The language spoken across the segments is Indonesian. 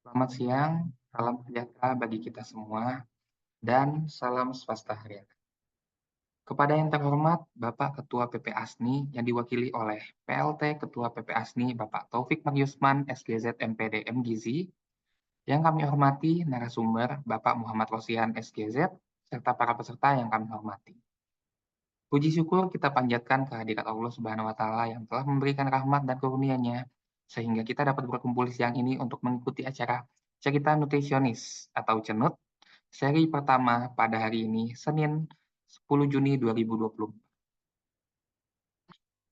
Selamat siang, salam sejahtera bagi kita semua, dan salam swasta harian. Kepada yang terhormat Bapak Ketua PP ASNI yang diwakili oleh PLT Ketua PP ASNI Bapak Taufik Magyusman SGZ MPD MGizi, yang kami hormati narasumber Bapak Muhammad Rosihan SGZ, serta para peserta yang kami hormati. Puji syukur kita panjatkan kehadirat Allah Subhanahu wa Ta'ala yang telah memberikan rahmat dan karunia-Nya, sehingga kita dapat berkumpul siang ini untuk mengikuti acara Cerita Nutrisionis atau CENUT seri pertama pada hari ini, Senin 10 Juni 2020.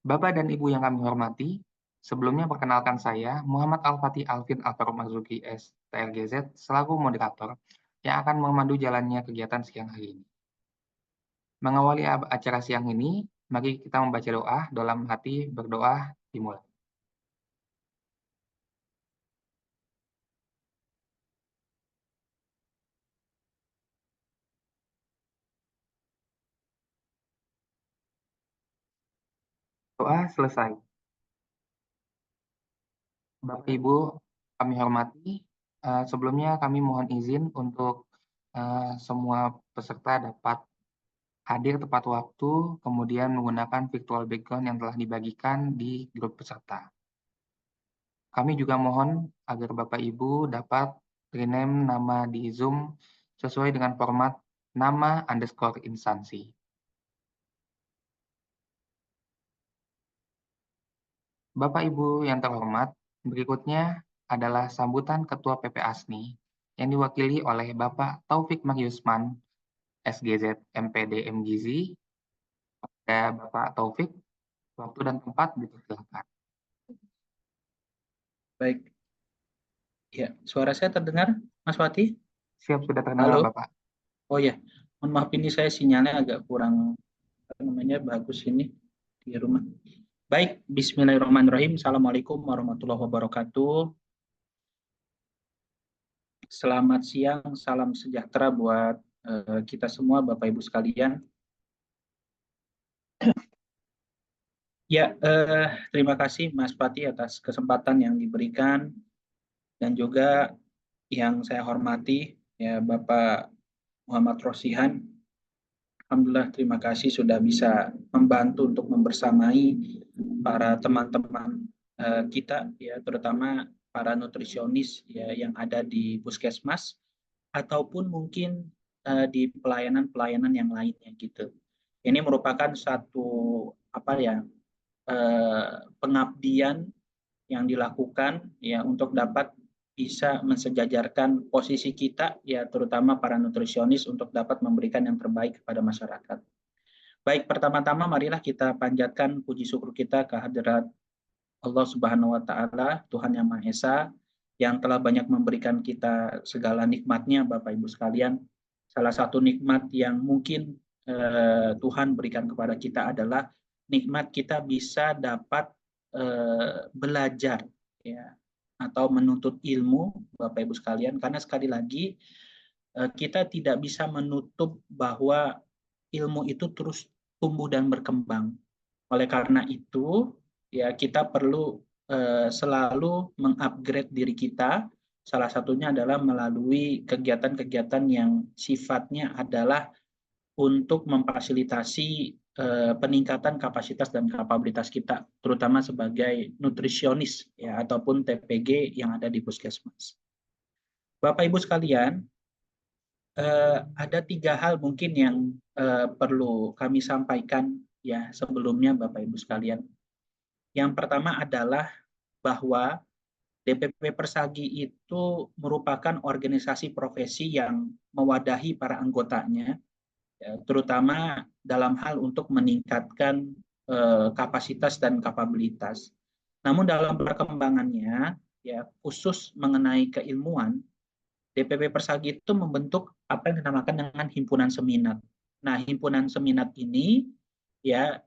Bapak dan Ibu yang kami hormati, sebelumnya perkenalkan saya, Muhammad Al-Fatih Alvin Alvaro Marzuki STRGZ, selaku moderator yang akan memandu jalannya kegiatan siang hari ini. Mengawali acara siang ini, mari kita membaca doa dalam hati berdoa dimulai. Doa selesai. Bapak Ibu kami hormati, sebelumnya kami mohon izin untuk semua peserta dapat hadir tepat waktu, kemudian menggunakan virtual background yang telah dibagikan di grup peserta. Kami juga mohon agar Bapak Ibu dapat rename nama di Zoom sesuai dengan format nama_instansi. Bapak Ibu yang terhormat, berikutnya adalah sambutan Ketua PP ASNI yang diwakili oleh Bapak Taufik Magyusman, SGZ MPD MGizi. Pada Bapak Taufik, waktu dan tempat dipersilakan. Baik, ya, suara saya terdengar, Mas Wati? Siap, sudah terdengar, Halo. Bapak. Oh ya, mohon maaf ini saya sinyalnya agak kurang bagus ini di rumah. Baik, Bismillahirrahmanirrahim. Assalamualaikum warahmatullahi wabarakatuh. Selamat siang, salam sejahtera buat kita semua, Bapak Ibu sekalian. Ya, terima kasih Mas Pati atas kesempatan yang diberikan dan juga yang saya hormati ya Bapak Muhammad Rosihan. Alhamdulillah, terima kasih sudah bisa membantu untuk membersamai para teman-teman kita, ya, terutama para nutrisionis ya yang ada di puskesmas ataupun mungkin di pelayanan-pelayanan yang lainnya gitu. Ini merupakan satu pengabdian yang dilakukan ya untuk dapat bisa mensejajarkan posisi kita ya terutama para nutrisionis untuk dapat memberikan yang terbaik kepada masyarakat. Baik, pertama-tama marilah kita panjatkan puji syukur kita kehadirat Allah Subhanahu wa taala, Tuhan yang Maha Esa yang telah banyak memberikan kita segala nikmatnya Bapak Ibu sekalian. Salah satu nikmat yang mungkin Tuhan berikan kepada kita adalah nikmat kita bisa dapat belajar ya atau menuntut ilmu Bapak Ibu sekalian, karena sekali lagi kita tidak bisa menutup bahwa ilmu itu terus tumbuh dan berkembang. Oleh karena itu ya kita perlu selalu mengupgrade diri kita. Salah satunya adalah melalui kegiatan-kegiatan yang sifatnya adalah untuk memfasilitasi peningkatan kapasitas dan kapabilitas kita, terutama sebagai nutrisionis ya ataupun TPG yang ada di puskesmas. Bapak Ibu sekalian, ada 3 hal mungkin yang perlu kami sampaikan ya sebelumnya Bapak Ibu sekalian. Yang pertama adalah bahwa DPP Persagi itu merupakan organisasi profesi yang mewadahi para anggotanya, ya, terutama dalam hal untuk meningkatkan kapasitas dan kapabilitas. Namun dalam perkembangannya, ya khusus mengenai keilmuan, DPP Persagi itu membentuk apa yang dinamakan dengan himpunan seminat. Nah, himpunan seminat ini ya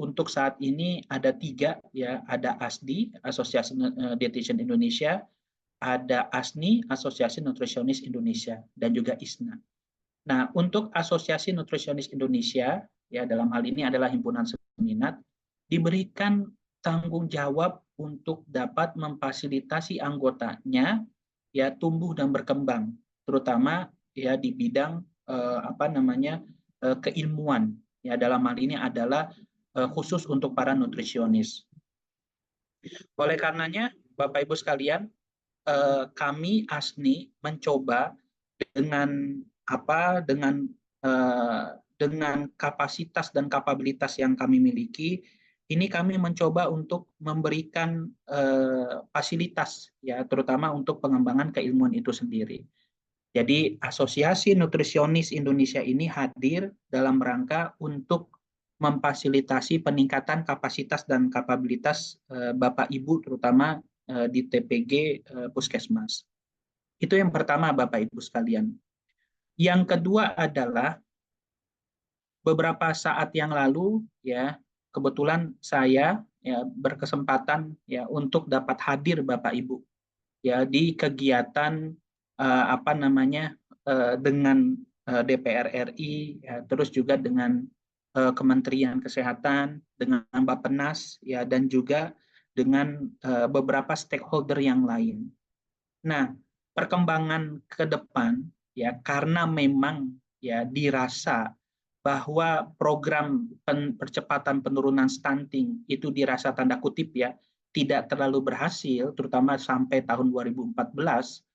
untuk saat ini ada 3 ya, ada ASDI, Asosiasi Dietitian Indonesia, ada ASNI, Asosiasi Nutrisionis Indonesia, dan juga ISNA. Nah, untuk Asosiasi Nutrisionis Indonesia, ya dalam hal ini adalah himpunan seminat, diberikan tanggung jawab untuk dapat memfasilitasi anggotanya ya tumbuh dan berkembang, terutama ya di bidang keilmuan. Ya, dalam hal ini adalah khusus untuk para nutrisionis. Oleh karenanya, Bapak Ibu sekalian, kami ASNI mencoba dengan dengan kapasitas dan kapabilitas yang kami miliki, ini kami mencoba untuk memberikan fasilitas, ya, terutama untuk pengembangan keilmuan itu sendiri. Jadi Asosiasi Nutrisionis Indonesia ini hadir dalam rangka untuk memfasilitasi peningkatan kapasitas dan kapabilitas Bapak Ibu, terutama di TPG Puskesmas. Itu yang pertama, Bapak Ibu sekalian. Yang kedua adalah beberapa saat yang lalu, ya, kebetulan saya ya berkesempatan ya untuk dapat hadir Bapak Ibu ya di kegiatan dengan DPR RI, ya, terus juga dengan Kementerian Kesehatan, dengan Bappenas, ya, dan juga dengan beberapa stakeholder yang lain. Nah, perkembangan ke depan, ya, karena memang ya dirasa bahwa program percepatan penurunan stunting itu dirasa tanda kutip ya tidak terlalu berhasil, terutama sampai tahun 2014,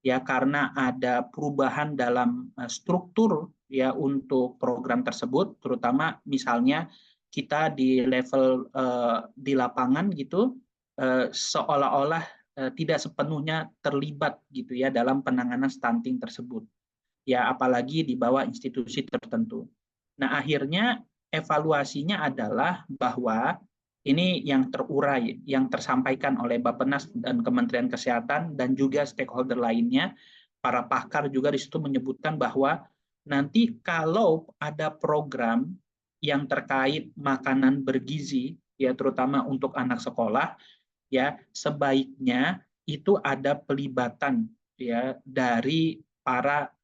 ya, karena ada perubahan dalam struktur ya untuk program tersebut, terutama misalnya kita di level di lapangan gitu seolah-olah tidak sepenuhnya terlibat gitu ya dalam penanganan stunting tersebut, ya, apalagi di bawah institusi tertentu. Nah, akhirnya evaluasinya adalah bahwa ini yang terurai, yang tersampaikan oleh Bappenas dan Kementerian Kesehatan dan juga stakeholder lainnya, para pakar juga di situ menyebutkan bahwa nanti kalau ada program yang terkait makanan bergizi, ya, terutama untuk anak sekolah, ya, sebaiknya itu ada pelibatan ya dari para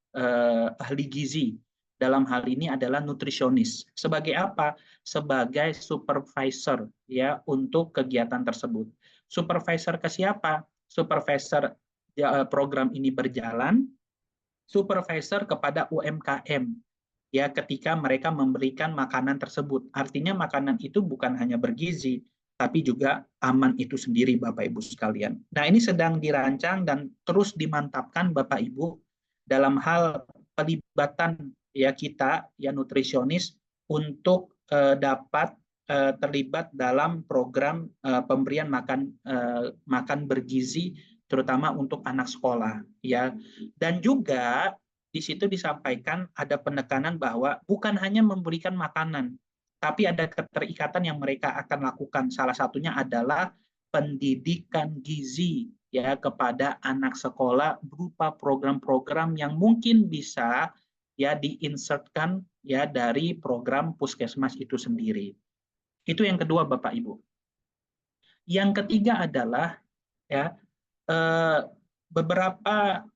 ahli gizi. Dalam hal ini adalah nutrisionis. Sebagai apa? Sebagai supervisor ya untuk kegiatan tersebut. Supervisor ke siapa? Supervisor ya, program ini berjalan, supervisor kepada UMKM ya ketika mereka memberikan makanan tersebut. Artinya makanan itu bukan hanya bergizi, tapi juga aman itu sendiri, Bapak Ibu sekalian. Nah, ini sedang dirancang dan terus dimantapkan Bapak Ibu dalam hal pelibatan ya kita ya nutrisionis untuk dapat terlibat dalam program pemberian makan bergizi terutama untuk anak sekolah ya. Dan juga di situ disampaikan ada penekanan bahwa bukan hanya memberikan makanan, tapi ada keterikatan yang mereka akan lakukan. Salah satunya adalah pendidikan gizi ya kepada anak sekolah berupa program-program yang mungkin bisa ya diinsertkan ya dari program Puskesmas itu sendiri. Itu yang kedua, Bapak Ibu. Yang ketiga adalah ya beberapa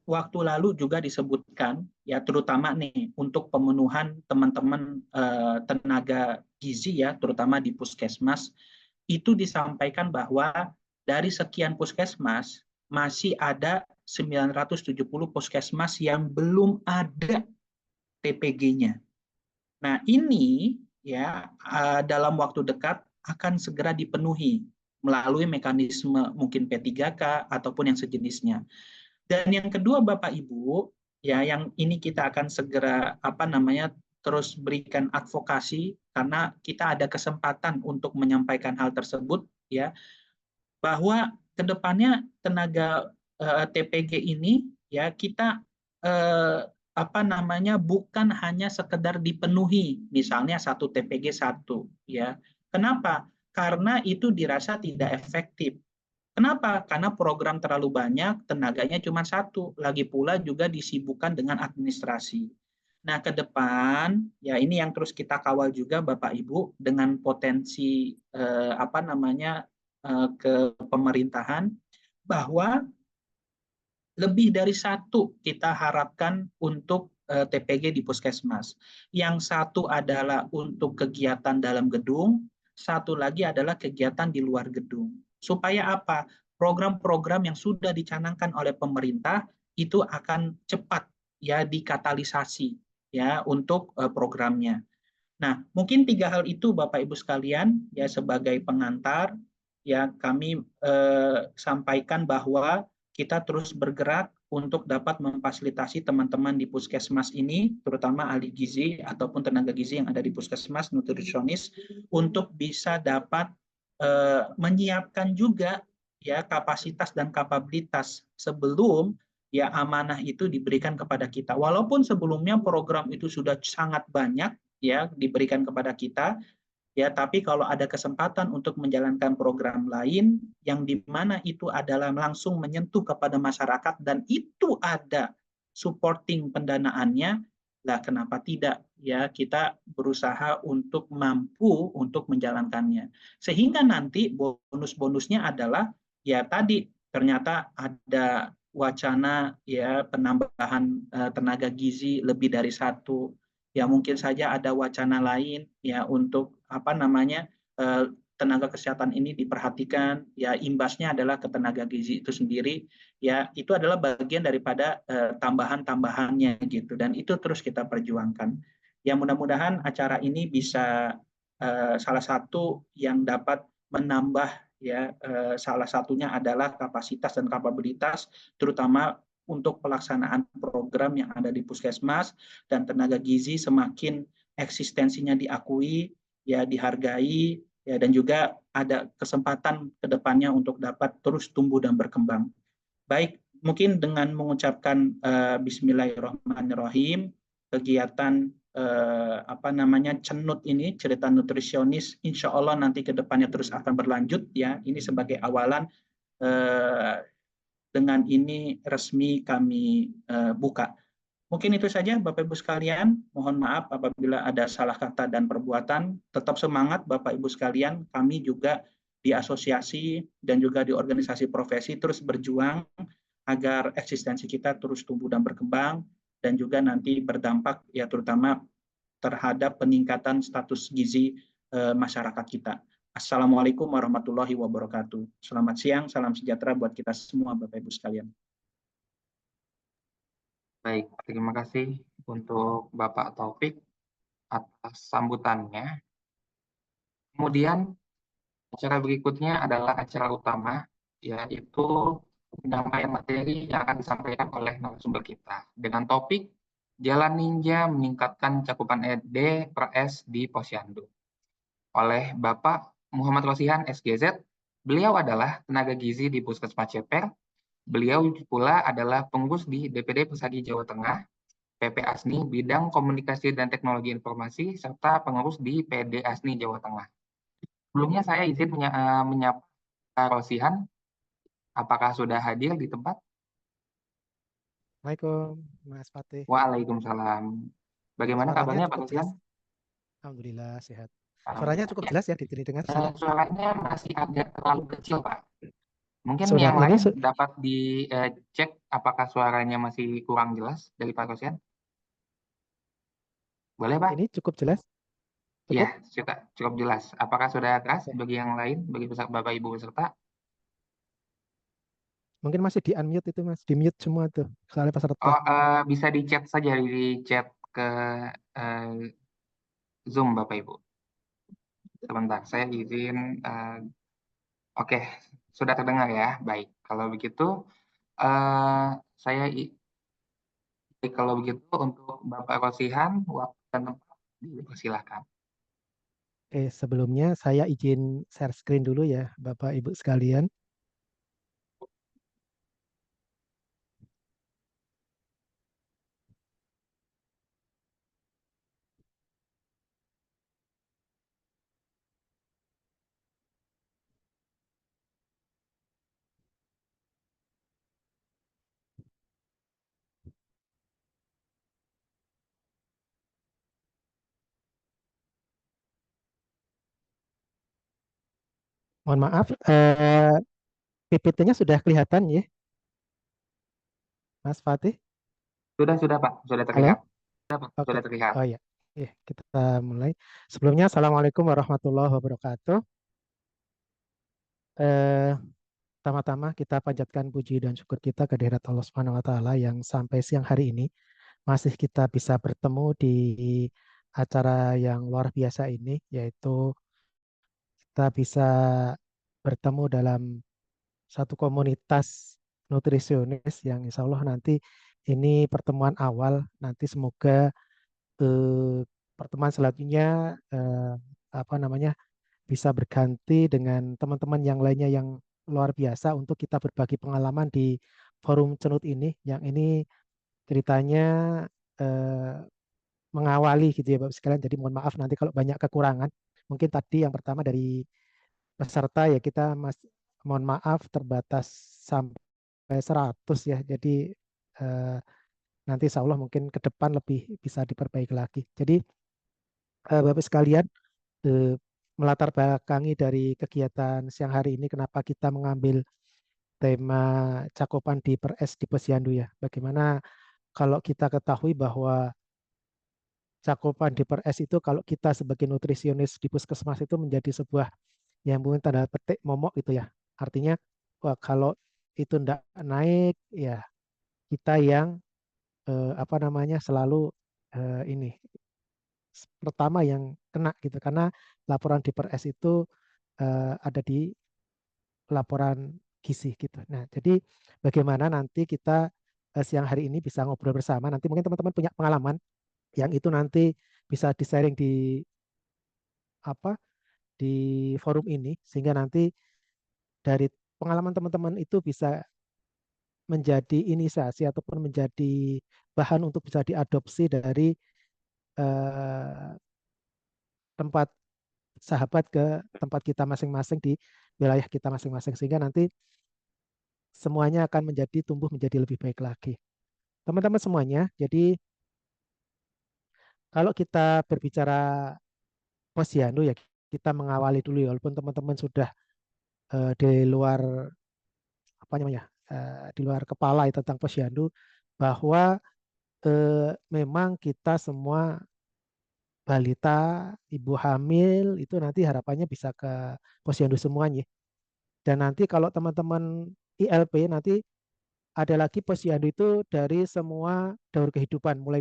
waktu lalu juga disebutkan ya terutama nih untuk pemenuhan teman-teman tenaga gizi ya terutama di puskesmas itu disampaikan bahwa dari sekian puskesmas masih ada 970 puskesmas yang belum ada TPG-nya. Nah, ini ya dalam waktu dekat akan segera dipenuhi melalui mekanisme mungkin P3K ataupun yang sejenisnya. Dan yang kedua Bapak Ibu, ya yang ini kita akan segera terus berikan advokasi karena kita ada kesempatan untuk menyampaikan hal tersebut ya bahwa kedepannya tenaga TPG ini ya kita bukan hanya sekedar dipenuhi misalnya satu TPG satu ya. Kenapa? Karena itu dirasa tidak efektif. Kenapa? Karena program terlalu banyak, tenaganya cuma satu. Lagi pula juga disibukkan dengan administrasi. Nah, ke depan, ya ini yang terus kita kawal juga Bapak Ibu dengan potensi ke pemerintahan, bahwa lebih dari satu kita harapkan untuk TPG di Puskesmas. Yang satu adalah untuk kegiatan dalam gedung, satu lagi adalah kegiatan di luar gedung. Supaya apa? program-program yang sudah dicanangkan oleh pemerintah itu akan cepat ya dikatalisasi ya untuk programnya. Nah, mungkin 3 hal itu Bapak Ibu sekalian ya sebagai pengantar ya kami sampaikan bahwa kita terus bergerak untuk dapat memfasilitasi teman-teman di puskesmas ini, terutama ahli gizi ataupun tenaga gizi yang ada di puskesmas, nutrisionis, untuk bisa dapat menyiapkan juga ya kapasitas dan kapabilitas sebelum ya amanah itu diberikan kepada kita. Walaupun sebelumnya program itu sudah sangat banyak ya diberikan kepada kita, ya tapi kalau ada kesempatan untuk menjalankan program lain yang di mana itu adalah langsung menyentuh kepada masyarakat dan itu ada supporting pendanaannya, lah kenapa tidak ya kita berusaha untuk mampu untuk menjalankannya, sehingga nanti bonus-bonusnya adalah ya tadi ternyata ada wacana ya penambahan tenaga gizi lebih dari satu, ya mungkin saja ada wacana lain ya untuk apa namanya tenaga kesehatan ini diperhatikan, ya imbasnya adalah ke tenaga gizi itu sendiri, ya itu adalah bagian daripada tambahan-tambahannya gitu, dan itu terus kita perjuangkan. Ya mudah-mudahan acara ini bisa salah satu yang dapat menambah ya salah satunya adalah kapasitas dan kapabilitas terutama untuk pelaksanaan program yang ada di puskesmas, dan tenaga gizi semakin eksistensinya diakui, ya dihargai, ya dan juga ada kesempatan ke depannya untuk dapat terus tumbuh dan berkembang. Baik, mungkin dengan mengucapkan Bismillahirrahmanirrahim, kegiatan apa namanya cenut ini cerita nutrisionis, insya Allah nanti ke depannya terus akan berlanjut ya. Ini sebagai awalan. Dengan ini resmi kami buka. Mungkin itu saja Bapak Ibu sekalian. Mohon maaf apabila ada salah kata dan perbuatan. Tetap semangat Bapak Ibu sekalian. Kami juga di asosiasi dan juga di organisasi profesi terus berjuang agar eksistensi kita terus tumbuh dan berkembang dan juga nanti berdampak ya terutama terhadap peningkatan status gizi masyarakat kita. Assalamualaikum warahmatullahi wabarakatuh. Selamat siang, salam sejahtera buat kita semua Bapak Ibu sekalian. Baik, terima kasih untuk Bapak Taufik atas sambutannya. Kemudian acara berikutnya adalah acara utama, yaitu penyampaian materi yang akan disampaikan oleh narasumber kita dengan topik Jalan Ninja Meningkatkan Cakupan ED per S di Posyandu oleh Bapak Muhammad Rosihan SGZ. Beliau adalah tenaga gizi di Puskesmas Ceper. Beliau pula adalah pengurus di DPD Pesagi Jawa Tengah, PP ASNI Bidang Komunikasi dan Teknologi Informasi, serta pengurus di PD ASNI Jawa Tengah. Sebelumnya saya izin menyapa Pak Rosihan. Apakah sudah hadir di tempat? Assalamualaikum, Mas Fatih. Waalaikumsalam. Bagaimana Suaranya kabarnya Pak cukup Rosihan? jelas. Alhamdulillah sehat. Suaranya Alhamdulillah. cukup Ya. jelas ya didengar. Suaranya masih agak terlalu kecil, Pak. Mungkin Sudah yang ini lain dapat dicek apakah suaranya masih kurang jelas dari Pak Rosihan? Boleh, Pak? ini cukup jelas. Ya, Cukup. cukup jelas. Apakah sudah keras Oke. bagi yang lain, bagi Bapak Ibu peserta? Mungkin masih di unmute itu Mas, di mute semua tuh soalnya peserta. Oh, bisa di chat saja, di chat ke eh, Zoom Bapak Ibu. Sebentar, saya izin. Oke, sudah terdengar ya. Baik, kalau begitu eh, saya kalau begitu untuk Bapak Rosihan, waktu dan tempat dipersilahkan. Oke, sebelumnya saya izin share screen dulu ya Bapak Ibu sekalian. Mohon maaf, PPT-nya sudah kelihatan ya, Mas Fatih? Sudah Pak, sudah Halo? terlihat. Sudah Pak, Oke. sudah terlihat. Oh ya. Kita mulai. Sebelumnya, Assalamualaikum warahmatullahi wabarakatuh. Eh, Pertama-tama kita panjatkan puji dan syukur kita ke hadirat Allah Subhanahu wa taala yang sampai siang hari ini masih kita bisa bertemu di acara yang luar biasa ini, yaitu kita bisa bertemu dalam satu komunitas nutrisionis yang insya Allah nanti ini pertemuan awal, nanti semoga pertemuan selanjutnya apa namanya bisa berganti dengan teman-teman yang lainnya yang luar biasa untuk kita berbagi pengalaman di forum Cenut ini, yang ini ceritanya eh, mengawali gitu ya Bapak sekalian. Jadi mohon maaf nanti kalau banyak kekurangan. Mungkin tadi yang pertama dari peserta ya kita mohon maaf terbatas sampai 100 ya. Jadi eh, nanti insya Allah mungkin ke depan lebih bisa diperbaiki lagi. Jadi Bapak sekalian, eh, melatar belakangi dari kegiatan siang hari ini kenapa kita mengambil tema cakupan di per S di Posyandu ya. Bagaimana kalau kita ketahui bahwa cakupan di per S itu kalau kita sebagai nutrisionis di puskesmas itu menjadi sebuah yang mungkin tanda petik momok itu ya. Artinya wah, kalau itu tidak naik ya kita yang apa namanya selalu ini pertama yang kena gitu karena laporan di per S itu ada di laporan gizi gitu. Nah, jadi bagaimana nanti kita siang hari ini bisa ngobrol bersama. Nanti mungkin teman-teman punya pengalaman yang itu nanti bisa di-sharing di apa di forum ini sehingga nanti dari pengalaman teman-teman itu bisa menjadi inisiasi ataupun menjadi bahan untuk bisa diadopsi dari eh, tempat sahabat ke tempat kita masing-masing di wilayah kita masing-masing sehingga nanti semuanya akan menjadi tumbuh menjadi lebih baik lagi. Teman-teman semuanya, jadi kalau kita berbicara posyandu ya kita mengawali dulu ya walaupun teman-teman sudah di luar apa namanya di luar kepala ya, tentang posyandu bahwa memang kita semua balita, ibu hamil itu nanti harapannya bisa ke posyandu semuanya. Dan nanti kalau teman-teman ILP nanti ada lagi posyandu itu dari semua daur kehidupan mulai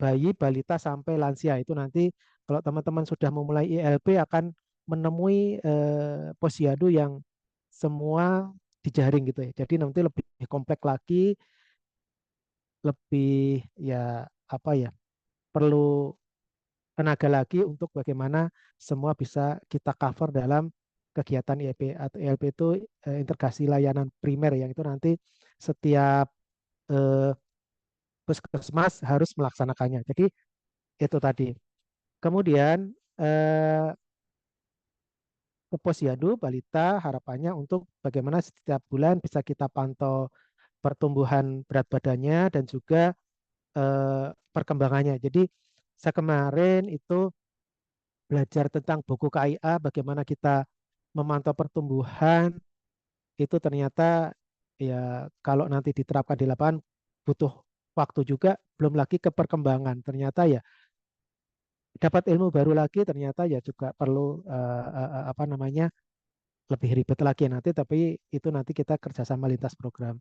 bayi, balita sampai lansia itu nanti kalau teman-teman sudah memulai ILP akan menemui posyandu yang semua dijaring gitu ya. Jadi nanti lebih kompleks lagi, lebih ya apa ya perlu tenaga lagi untuk bagaimana semua bisa kita cover dalam kegiatan ILP atau ILP itu integrasi layanan primer yang itu nanti setiap eh, puskesmas harus melaksanakannya. Jadi itu tadi. Kemudian ke posyandu balita harapannya untuk bagaimana setiap bulan bisa kita pantau pertumbuhan berat badannya dan juga perkembangannya. Jadi saya kemarin itu belajar tentang buku KIA bagaimana kita memantau pertumbuhan itu ternyata ya kalau nanti diterapkan di lapangan butuh waktu juga belum lagi ke perkembangan. Ternyata ya dapat ilmu baru lagi ternyata ya juga perlu apa namanya lebih ribet lagi nanti, tapi itu nanti kita kerjasama lintas program.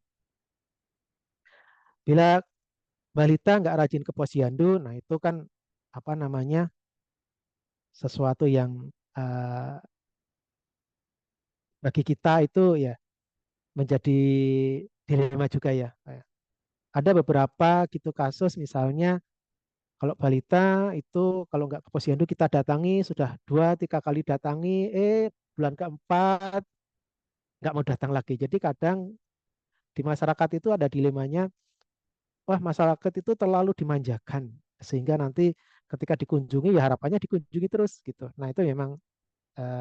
Bila balita nggak rajin ke posyandu, nah itu kan apa namanya sesuatu yang eh, bagi kita itu ya menjadi dilema juga ya. Ada beberapa gitu kasus misalnya kalau balita itu kalau nggak ke posyandu kita datangi sudah 2-3 kali datangi, bulan keempat nggak mau datang lagi. Jadi kadang di masyarakat itu ada dilemanya, wah masyarakat itu terlalu dimanjakan sehingga nanti ketika dikunjungi ya harapannya dikunjungi terus gitu. Nah itu memang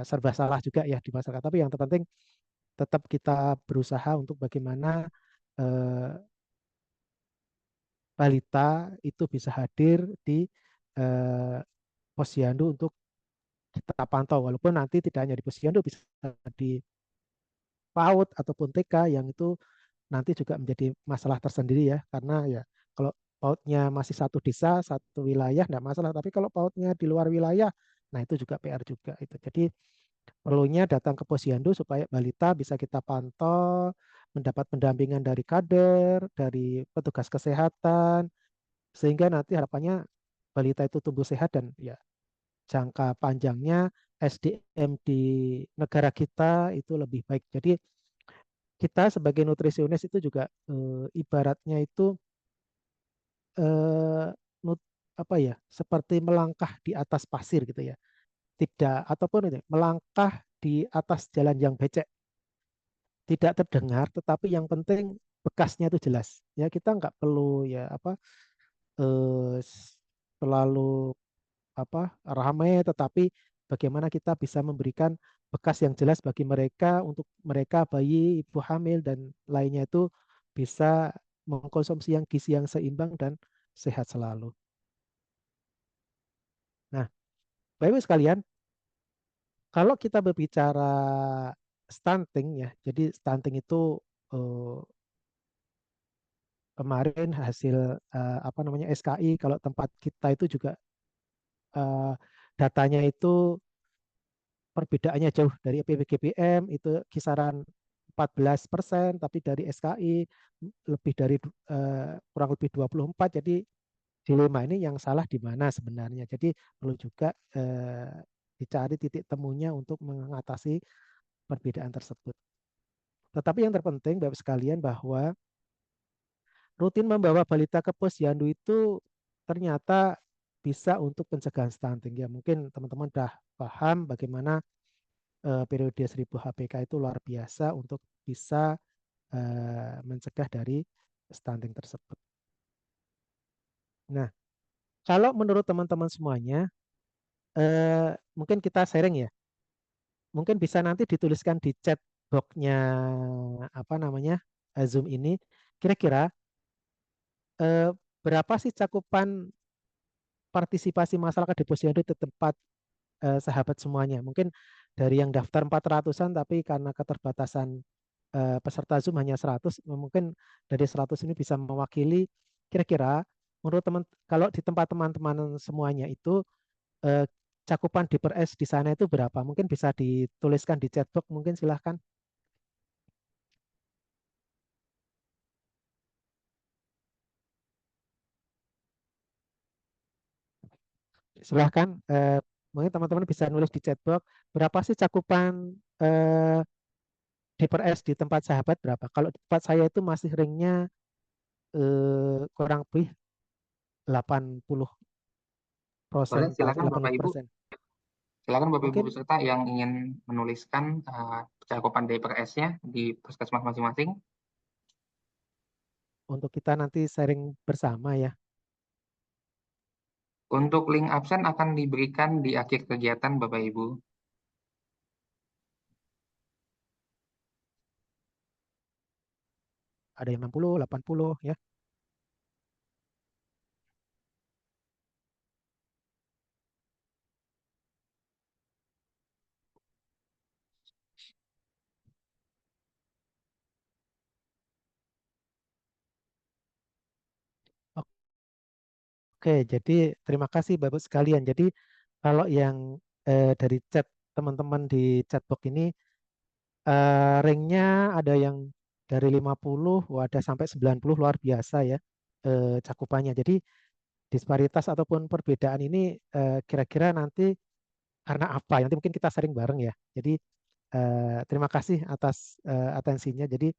serba salah juga ya di masyarakat. Tapi yang terpenting tetap kita berusaha untuk bagaimana eh, balita itu bisa hadir di eh, posyandu untuk kita pantau. Walaupun nanti tidak hanya di posyandu bisa di PAUD ataupun TK yang itu nanti juga menjadi masalah tersendiri ya karena ya kalau PAUD-nya masih satu desa satu wilayah tidak masalah tapi kalau PAUD-nya di luar wilayah nah itu juga PR juga itu jadi perlunya datang ke posyandu supaya balita bisa kita pantau, mendapat pendampingan dari kader, dari petugas kesehatan, sehingga nanti harapannya balita itu tumbuh sehat dan ya jangka panjangnya SDM di negara kita itu lebih baik. Jadi kita sebagai nutrisionis itu juga ibaratnya itu eh, apa ya, seperti melangkah di atas pasir gitu ya. Tidak ataupun itu melangkah di atas jalan yang becek. Tidak terdengar, tetapi yang penting bekasnya itu jelas. Ya kita nggak perlu ya apa selalu apa ramai, tetapi bagaimana kita bisa memberikan bekas yang jelas bagi mereka untuk mereka bayi, ibu hamil dan lainnya itu bisa mengkonsumsi yang gizi yang seimbang dan sehat selalu. Nah, Bapak Ibu sekalian, kalau kita berbicara stunting ya, jadi stunting itu eh, kemarin hasil apa namanya SKI kalau tempat kita itu juga eh, datanya itu perbedaannya jauh dari PPGBM itu kisaran 14%, tapi dari SKI lebih dari kurang lebih 24. Jadi dilema ini yang salah di mana sebenarnya. Jadi perlu juga dicari titik temunya untuk mengatasi perbedaan tersebut. Tetapi yang terpenting Bapak sekalian bahwa rutin membawa balita ke posyandu itu ternyata bisa untuk pencegahan stunting. Ya mungkin teman-teman sudah paham bagaimana periode 1000 HPK itu luar biasa untuk bisa mencegah dari stunting tersebut. Nah, kalau menurut teman-teman semuanya, mungkin kita sharing ya, mungkin bisa nanti dituliskan di chat box-nya apa namanya Zoom ini, kira-kira eh, berapa sih cakupan partisipasi masyarakat di posyandu di tempat sahabat semuanya? Mungkin dari yang daftar 400-an, tapi karena keterbatasan peserta Zoom hanya 100, mungkin dari 100 ini bisa mewakili kira-kira menurut teman kalau di tempat teman-teman semuanya itu eh, cakupan di per S di sana itu berapa? Mungkin bisa dituliskan di chat box, mungkin silahkan. Silahkan, mungkin teman-teman bisa nulis di chat box berapa sih cakupan di per S di tempat sahabat berapa? Kalau di tempat saya itu masih ringnya kurang lebih 80%, Boleh, silakan Bapak Ibu. 80%. Silakan Bapak Ibu Mungkin peserta yang ingin menuliskan cakupan DPRS-nya di puskesmas masing-masing. untuk kita nanti sharing bersama ya. Untuk link absen akan diberikan di akhir kegiatan Bapak Ibu. Ada yang 60, 80 ya. Oke, jadi terima kasih Bapak sekalian. Jadi kalau yang dari chat teman-teman di chatbox ini ringnya ada yang dari 50, ada sampai 90 luar biasa ya cakupannya. Jadi disparitas ataupun perbedaan ini kira-kira nanti karena apa? Nanti mungkin kita sharing bareng ya. Jadi terima kasih atas atensinya. Jadi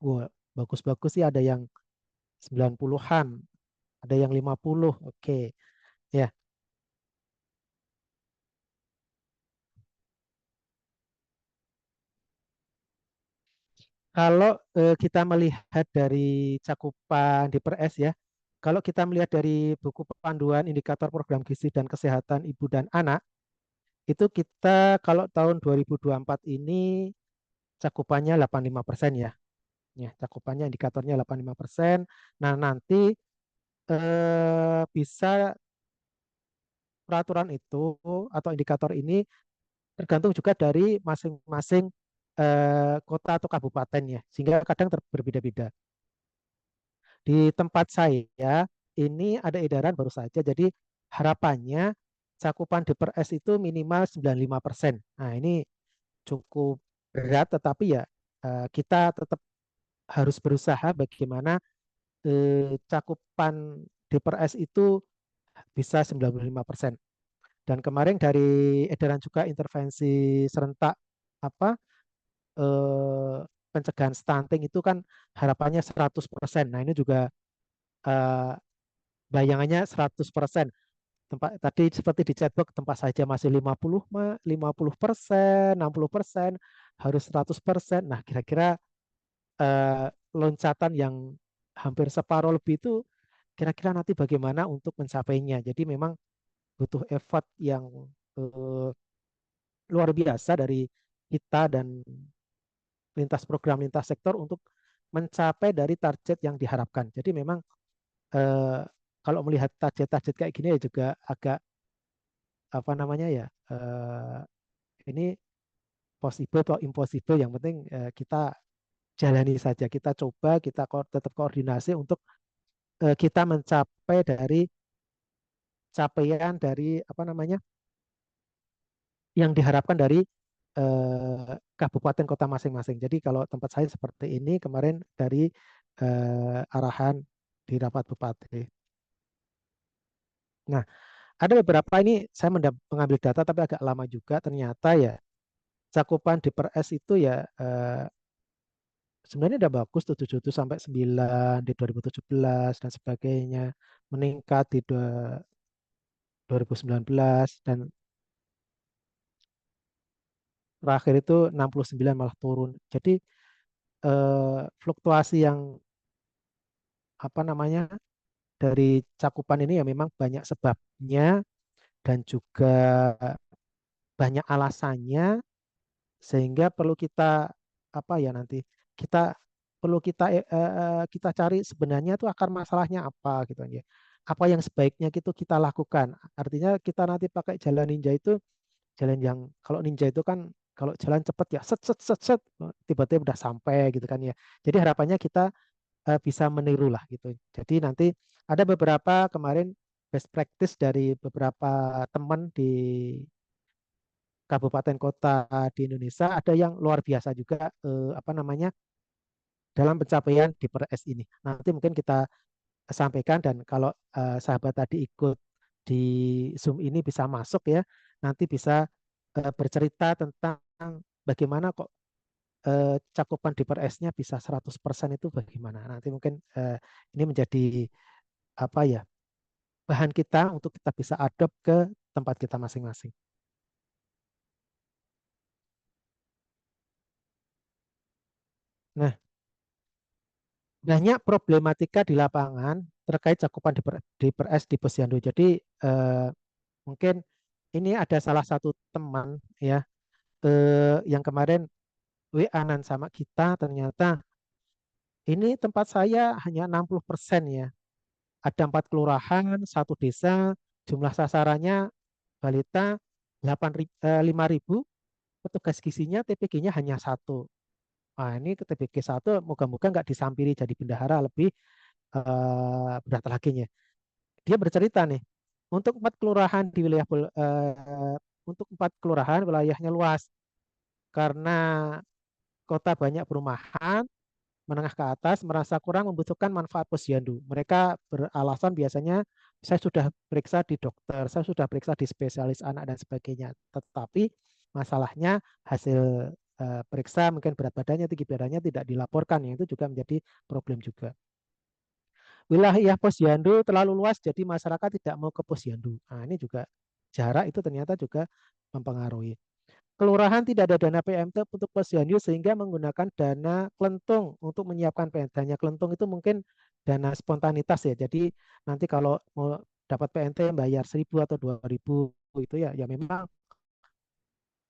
wah, bagus-bagus sih ada yang 90-an, ada yang 50. Oke. Ya, kalau kita melihat dari cakupan di per S ya, kalau kita melihat dari buku panduan indikator program gizi dan kesehatan ibu dan anak, itu kita kalau tahun 2024 ini cakupannya 85% ya. Ya, cakupannya indikatornya 85%. Nah, nanti bisa peraturan itu atau indikator ini tergantung juga dari masing-masing kota atau kabupaten ya, sehingga kadang berbeda-beda. Di tempat saya ini ada edaran baru saja, jadi harapannya cakupan di per S itu minimal 95%. Nah, ini cukup berat, tetapi ya kita tetap harus berusaha bagaimana cakupan di per S itu bisa 95%. Dan kemarin dari edaran juga intervensi serentak apa pencegahan stunting itu kan harapannya 100%. Nah, ini juga eh, bayangannya 100%. Tadi seperti di chatbox tempat saja masih 50%, 60%, harus 100%. Nah, kira-kira eh, loncatan yang hampir separuh lebih itu kira-kira nanti bagaimana untuk mencapainya. Jadi memang butuh effort yang eh, luar biasa dari kita dan lintas program, lintas sektor untuk mencapai dari target yang diharapkan. Jadi memang eh, kalau melihat target-target kayak gini ya juga agak apa namanya ya ini possible atau impossible. Yang penting kita jalani saja, kita coba, kita tetap koordinasi untuk kita mencapai dari capaian dari apa namanya yang diharapkan dari kabupaten kota masing-masing. Jadi kalau tempat saya seperti ini kemarin dari arahan di rapat bupati. Nah, ada beberapa ini saya mengambil data tapi agak lama juga. Ternyata ya cakupan di per S itu ya sebenarnya udah bagus tuh 77 sampai 9 di 2017 dan sebagainya, meningkat di 2019 dan terakhir itu 69 malah turun. Jadi fluktuasi yang apa namanya dari cakupan ini ya memang banyak sebabnya dan juga banyak alasannya sehingga perlu kita apa ya nanti kita perlu kita cari sebenarnya itu akar masalahnya apa gitu ya. Apa yang sebaiknya gitu kita lakukan. Artinya kita nanti pakai jalan ninja itu jalan yang kalau ninja itu kan kalau jalan cepat ya set set set set tiba-tiba udah sampai gitu kan ya. Jadi harapannya kita bisa meniru lah gitu. Jadi nanti ada beberapa kemarin best practice dari beberapa teman di kabupaten kota di Indonesia ada yang luar biasa juga apa namanya dalam pencapaian di PRS ini. Nanti mungkin kita sampaikan dan kalau sahabat tadi ikut di Zoom ini bisa masuk ya, nanti bisa bercerita tentang bagaimana kok cakupan di PRS-nya bisa 100% itu bagaimana. Nanti mungkin ini menjadi apa ya bahan kita untuk kita bisa adopt ke tempat kita masing-masing. Nah, banyak problematika di lapangan terkait cakupan di PRS di Posyandu. Jadi mungkin ini ada salah satu teman ya yang kemarin WA-an sama kita ternyata ini tempat saya hanya 60% ya. Ada 4 kelurahan, 1 desa, jumlah sasarannya balita 5.000, petugas gizinya TPG-nya hanya 1. Nah, ini ke TPG 1 moga-moga nggak disampiri jadi bendahara lebih berat lagi nya. Dia bercerita nih, untuk 4 kelurahan di wilayah untuk 4 kelurahan wilayahnya luas karena kota banyak perumahan menengah ke atas merasa kurang membutuhkan manfaat posyandu. Mereka beralasan biasanya saya sudah periksa di dokter, saya sudah periksa di spesialis anak dan sebagainya. Tetapi masalahnya hasil periksa mungkin berat badannya, tinggi badannya tidak dilaporkan, yang itu juga menjadi problem juga. Wilayah posyandu terlalu luas jadi masyarakat tidak mau ke posyandu. Nah, ini juga jarak itu ternyata juga mempengaruhi. Kelurahan tidak ada dana PMT untuk posyandu sehingga menggunakan dana kelentung untuk menyiapkan PMT. Dana kelentung itu mungkin dana spontanitas ya. Jadi nanti kalau mau dapat PNT bayar 1.000 atau 2.000 itu ya ya memang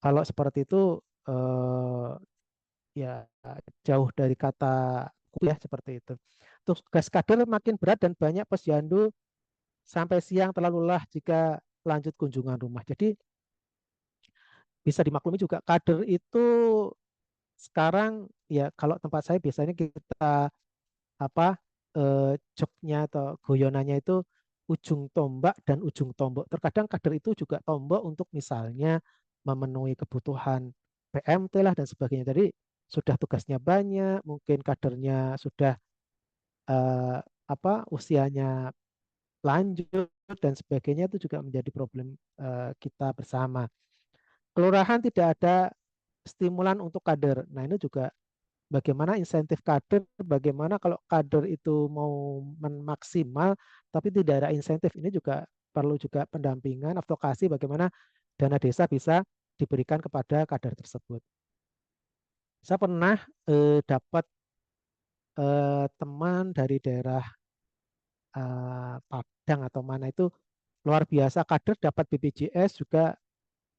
kalau seperti itu eh, ya jauh dari kata ya seperti itu. Tugas kader makin berat dan banyak posyandu sampai siang terlalu lelah jika lanjut kunjungan rumah. Jadi bisa dimaklumi juga kader itu sekarang ya kalau tempat saya biasanya kita apa jobnya atau goyonannya itu ujung tombak dan ujung tombak. Terkadang kader itu juga tombak untuk misalnya memenuhi kebutuhan PMT lah dan sebagainya. Jadi sudah tugasnya banyak, mungkin kadernya sudah eh, usianya lanjut dan sebagainya, itu juga menjadi problem kita bersama. Kelurahan tidak ada stimulan untuk kader. Nah, ini juga bagaimana insentif kader, bagaimana kalau kader itu mau maksimal tapi tidak ada insentif, ini juga perlu juga pendampingan, advokasi bagaimana dana desa bisa diberikan kepada kader tersebut. Saya pernah dapat teman dari daerah Padang atau mana itu luar biasa, kader dapat BPJS juga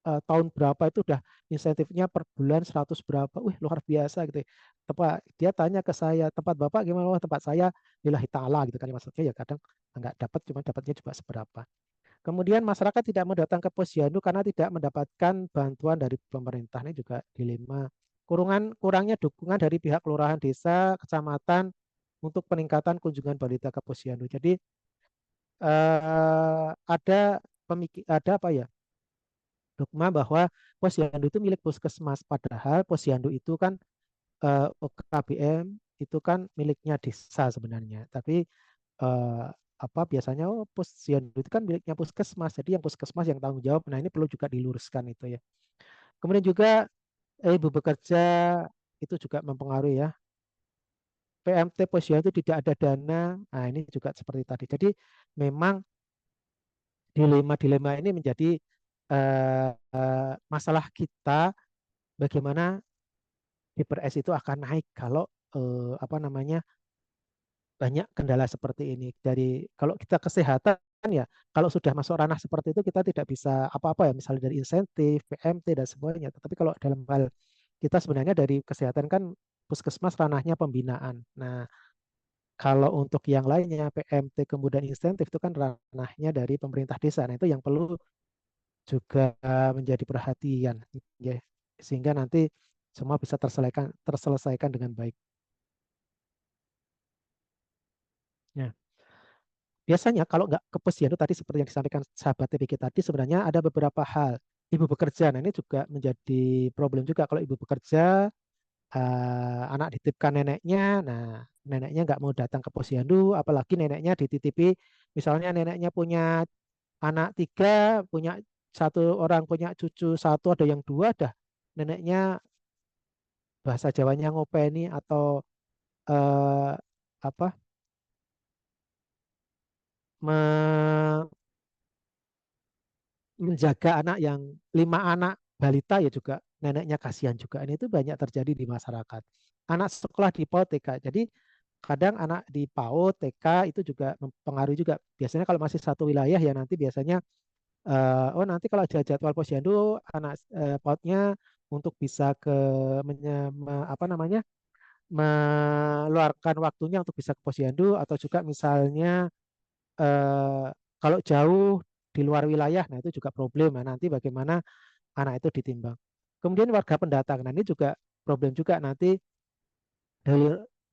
tahun berapa itu udah insentifnya per bulan 100 berapa. Wih, luar biasa gitu. Dia tanya ke saya, tempat Bapak gimana? Wah, tempat saya lillahi ta'ala gitu kan. Maksudnya ya kadang nggak dapat, cuma dapatnya juga seberapa. Kemudian masyarakat tidak mau datang ke posyandu karena tidak mendapatkan bantuan dari pemerintah. Ini juga dilema. Kurangnya dukungan dari pihak kelurahan desa, kecamatan untuk peningkatan kunjungan balita ke posyandu. Jadi ada apa ya? Dogma bahwa posyandu itu milik puskesmas, padahal posyandu itu kan KBM itu kan miliknya desa sebenarnya. Tapi eh, biasanya posyandu itu kan miliknya puskesmas. Jadi yang puskesmas yang tanggung jawab. Nah, ini perlu juga diluruskan itu ya. Kemudian juga ibu bekerja itu juga mempengaruhi ya. PMT posyandu tidak ada dana. Nah, ini juga seperti tadi. Jadi memang dilema-dilema ini menjadi masalah kita, bagaimana DPRS itu akan naik kalau banyak kendala seperti ini. Dari kalau kita kesehatan ya, kalau sudah masuk ranah seperti itu kita tidak bisa apa-apa ya, misalnya dari insentif, PMT dan semuanya. Tetapi kalau dalam hal kita sebenarnya dari kesehatan kan puskesmas ranahnya pembinaan. Nah, kalau untuk yang lainnya PMT kemudian insentif itu kan ranahnya dari pemerintah desa. Nah, itu yang perlu juga menjadi perhatian ya, sehingga nanti semua bisa terselesaikan dengan baik. Ya. Biasanya kalau nggak ke posyandu tadi seperti yang disampaikan sahabat TPK tadi, sebenarnya ada beberapa hal. Ibu bekerja, nah ini juga menjadi problem juga kalau ibu bekerja, anak dititipkan neneknya, nah neneknya nggak mau datang ke posyandu, apalagi neneknya dititipi, misalnya neneknya punya anak 3, punya satu orang punya cucu 1, ada yang 2, dah neneknya bahasa Jawanya ngopeni atau eh, apa me- menjaga anak yang 5 anak balita ya juga neneknya kasihan juga. Ini itu banyak terjadi di masyarakat. Anak sekolah di PAUD TK. Jadi kadang anak di PAUD TK itu juga mempengaruhi juga. Biasanya kalau masih satu wilayah ya nanti biasanya nanti kalau ada jadwal posyandu anak PAUD-nya untuk bisa ke apa namanya meluarkan waktunya untuk bisa ke posyandu, atau juga misalnya eh, kalau jauh di luar wilayah, nah itu juga problem. Nah, nanti bagaimana anak itu ditimbang. Kemudian warga pendatang, nah ini juga problem juga nanti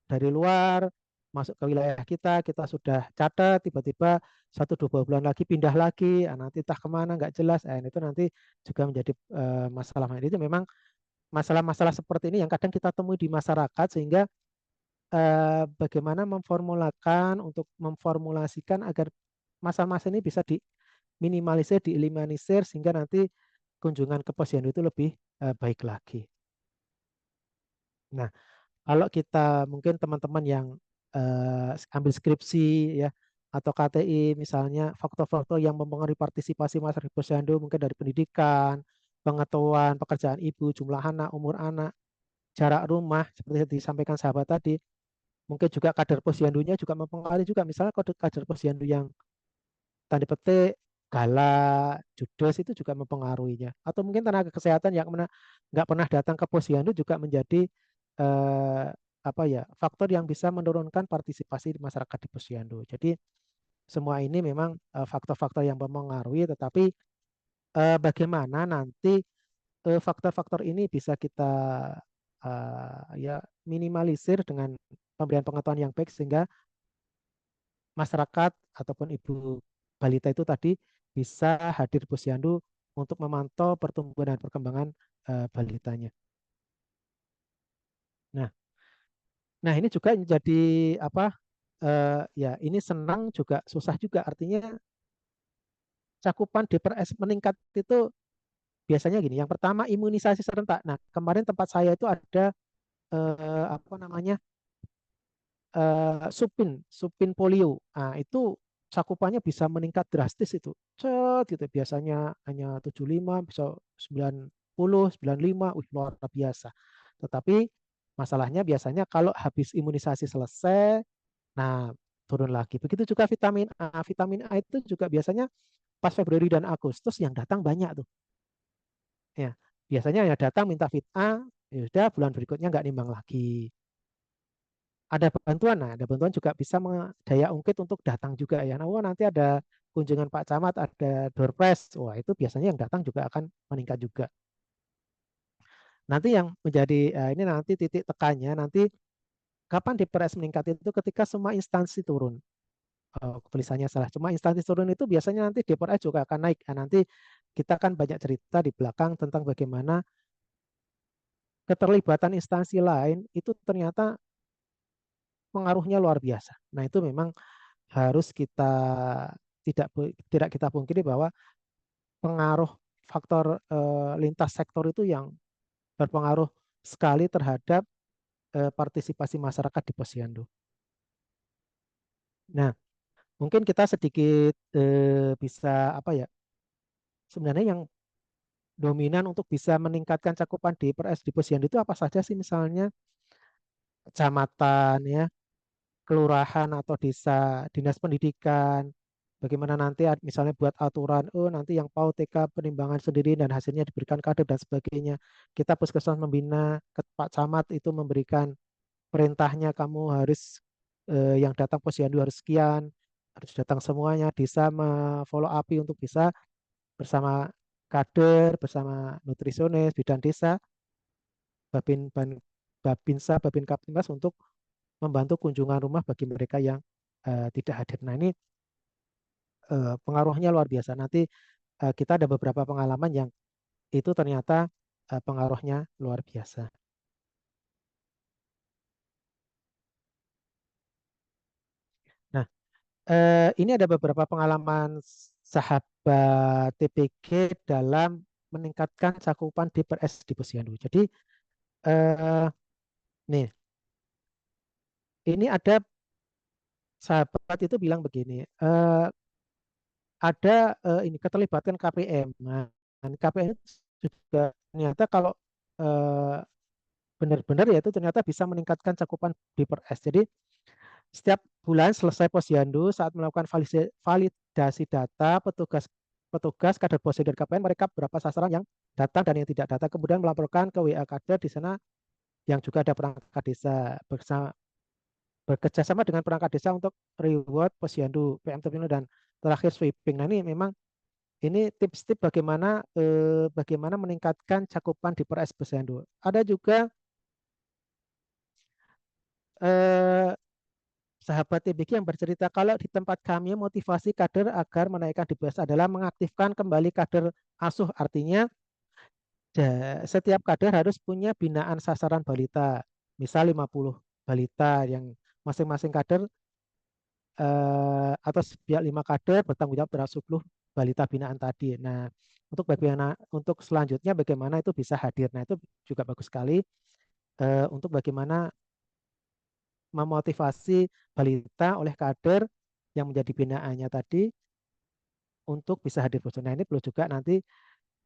dari luar masuk ke wilayah kita, kita sudah catat, tiba-tiba 1-2 bulan lagi pindah lagi, nanti entah kemana nggak jelas, itu nanti juga menjadi masalah. Nah, itu memang masalah-masalah seperti ini yang kadang kita temui di masyarakat, sehingga bagaimana memformulasikan agar masalah-masalah ini bisa diminimalisir, dieliminir, sehingga nanti kunjungan ke posyandu itu lebih baik lagi. Nah, kalau kita mungkin teman-teman yang ambil skripsi ya atau KTI misalnya, faktor-faktor yang mempengaruhi partisipasi masyarakat di posyandu mungkin dari pendidikan, pengetahuan, pekerjaan ibu, jumlah anak, umur anak, jarak rumah seperti yang disampaikan sahabat tadi. Mungkin juga kader posyandunya juga mempengaruhi juga. Misalnya kader posyandu yang tanda petik galak, judes, itu juga mempengaruhinya. Atau mungkin tenaga kesehatan yang nggak pernah datang ke posyandu juga menjadi eh, faktor yang bisa menurunkan partisipasi di masyarakat di posyandu. Jadi semua ini memang faktor-faktor yang mempengaruhi, tetapi bagaimana nanti faktor-faktor ini bisa kita ya minimalisir dengan pemberian pengetahuan yang baik, sehingga masyarakat ataupun ibu balita itu tadi bisa hadir di posyandu untuk memantau pertumbuhan dan perkembangan balitanya. Nah, nah ini juga jadi apa? Ya ini senang juga susah juga, artinya cakupan DPRS meningkat itu biasanya gini. Yang pertama imunisasi serentak. Nah kemarin tempat saya itu ada apa namanya supin polio. Nah itu cakupannya bisa meningkat drastis itu. Cet gitu. Biasanya hanya 75, bisa 90, 95, luar biasa. Tetapi masalahnya biasanya kalau habis imunisasi selesai, nah turun lagi. Begitu juga vitamin A. Vitamin A itu juga biasanya pas Februari dan Agustus yang datang banyak tuh. Ya, biasanya ya datang minta fit A, ya sudah bulan berikutnya nggak nimbang lagi. Ada bantuan, nah ada bantuan juga bisa daya ungkit untuk datang juga ya. Nah, wah, nanti ada kunjungan Pak Camat, ada door prize, wah itu biasanya yang datang juga akan meningkat juga. Nanti yang menjadi ini nanti titik tekannya nanti kapan DPRS meningkat itu ketika semua instansi turun. Tulisannya salah. Cuma instansi turun itu biasanya nanti DPRS juga akan naik. Nah, nanti kita kan banyak cerita di belakang tentang bagaimana keterlibatan instansi lain itu ternyata pengaruhnya luar biasa. Nah, itu memang harus kita tidak kita pungkiri bahwa pengaruh faktor lintas sektor itu yang berpengaruh sekali terhadap partisipasi masyarakat di posyandu. Nah, mungkin kita sedikit bisa apa ya? Sebenarnya yang dominan untuk bisa meningkatkan cakupan DPRS di posyandu itu apa saja sih? Misalnya kecamatan ya, kelurahan atau desa, dinas pendidikan, bagaimana nanti misalnya buat aturan, oh nanti yang PAUD TK penimbangan sendiri dan hasilnya diberikan kader dan sebagainya. Kita puskesmas membina, Pak Camat itu memberikan perintahnya kamu harus yang datang posyandu harus sekian, harus datang semuanya, desa follow up untuk bisa bersama kader, bersama nutrisionis, bidan desa, Babinsa, Babin Kaptimas untuk membantu kunjungan rumah bagi mereka yang tidak hadir. Nah ini pengaruhnya luar biasa. Nanti kita ada beberapa pengalaman yang itu ternyata pengaruhnya luar biasa. Nah, ini ada beberapa pengalaman sahabat TPG dalam meningkatkan cakupan DPRS di posyandu. Jadi, nih, ini ada sahabat itu bilang begini, ada ini keterlibatan KPM. Nah, KPM juga ternyata kalau eh, benar-benar ya itu ternyata bisa meningkatkan cakupan DPRS. Jadi setiap bulan selesai posyandu saat melakukan validasi data petugas kader posyandu dan KPM mereka berapa sasaran yang datang dan yang tidak datang kemudian melaporkan ke WA kader di sana yang juga ada perangkat desa bersama bekerja sama dengan perangkat desa untuk reward posyandu PMT dan terakhir sweeping. Nah ini memang ini tips-tips bagaimana meningkatkan cakupan di PRS posyandu. Ada juga eh, sahabat TBG yang bercerita kalau di tempat kami motivasi kader agar menaikkan DPRS adalah mengaktifkan kembali kader asuh. Artinya setiap kader harus punya binaan sasaran balita. Misal 50 balita yang masing-masing kader atau setiap 5 kader bertanggung jawab terhadap 10 balita binaan tadi. Nah, untuk selanjutnya bagaimana itu bisa hadir. Nah, itu juga bagus sekali untuk bagaimana memotivasi balita oleh kader yang menjadi binaannya tadi untuk bisa hadir bersama. Nah, ini perlu juga nanti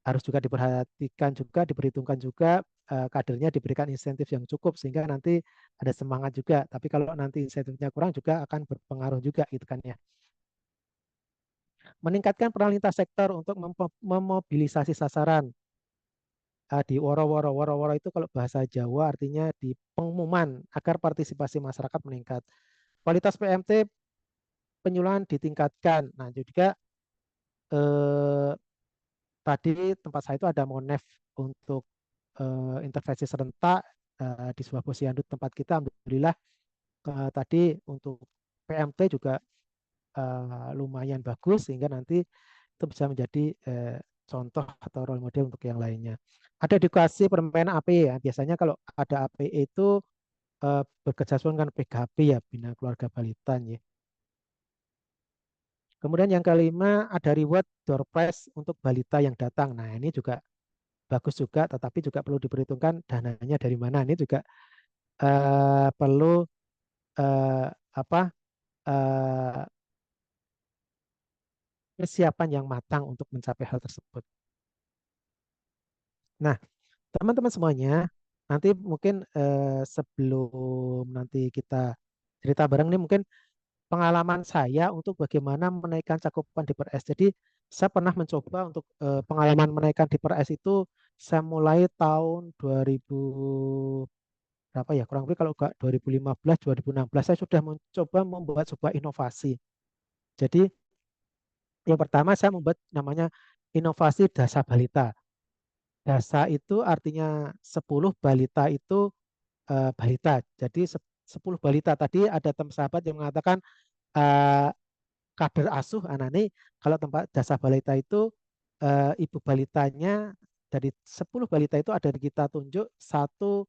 harus juga diperhatikan juga, diperhitungkan juga kadernya diberikan insentif yang cukup sehingga nanti ada semangat juga. Tapi kalau nanti insentifnya kurang juga akan berpengaruh juga gitu kan ya. Meningkatkan peran lintas sektor untuk memobilisasi sasaran di woro-woro. Woro-woro itu kalau bahasa Jawa artinya di pengumuman agar partisipasi masyarakat meningkat. Kualitas PMT penyuluhan ditingkatkan. Nah, juga eh, tadi tempat saya itu ada Monef untuk intervensi serentak di sebuah posyandu tempat kita. Alhamdulillah tadi untuk PMT juga lumayan bagus sehingga nanti itu bisa menjadi contoh atau role model untuk yang lainnya. Ada edukasi permainan APE ya. Biasanya kalau ada APE itu bekerja sama dengan PKB ya, Bina Keluarga Balita ya. Kemudian yang kelima ada reward door prize untuk balita yang datang. Nah, ini juga bagus juga, tetapi juga perlu diperhitungkan dananya dari mana. Ini juga perlu apa persiapan yang matang untuk mencapai hal tersebut. Nah, teman-teman semuanya, nanti mungkin sebelum nanti kita cerita bareng nih, mungkin pengalaman saya untuk bagaimana menaikkan cakupan di PRS. Jadi saya pernah mencoba untuk pengalaman menaikkan di PRS itu saya mulai tahun 2000 berapa ya, kurang lebih kalau enggak 2015, 2016 saya sudah mencoba membuat sebuah inovasi. Jadi yang pertama saya membuat namanya inovasi dasa balita. Dasa itu artinya 10, balita itu balita. Jadi 10 balita. Tadi ada teman sahabat yang mengatakan eh, kader asuh anak ini kalau tempat dasa balita itu ibu balitanya dari 10 balita itu ada kita tunjuk satu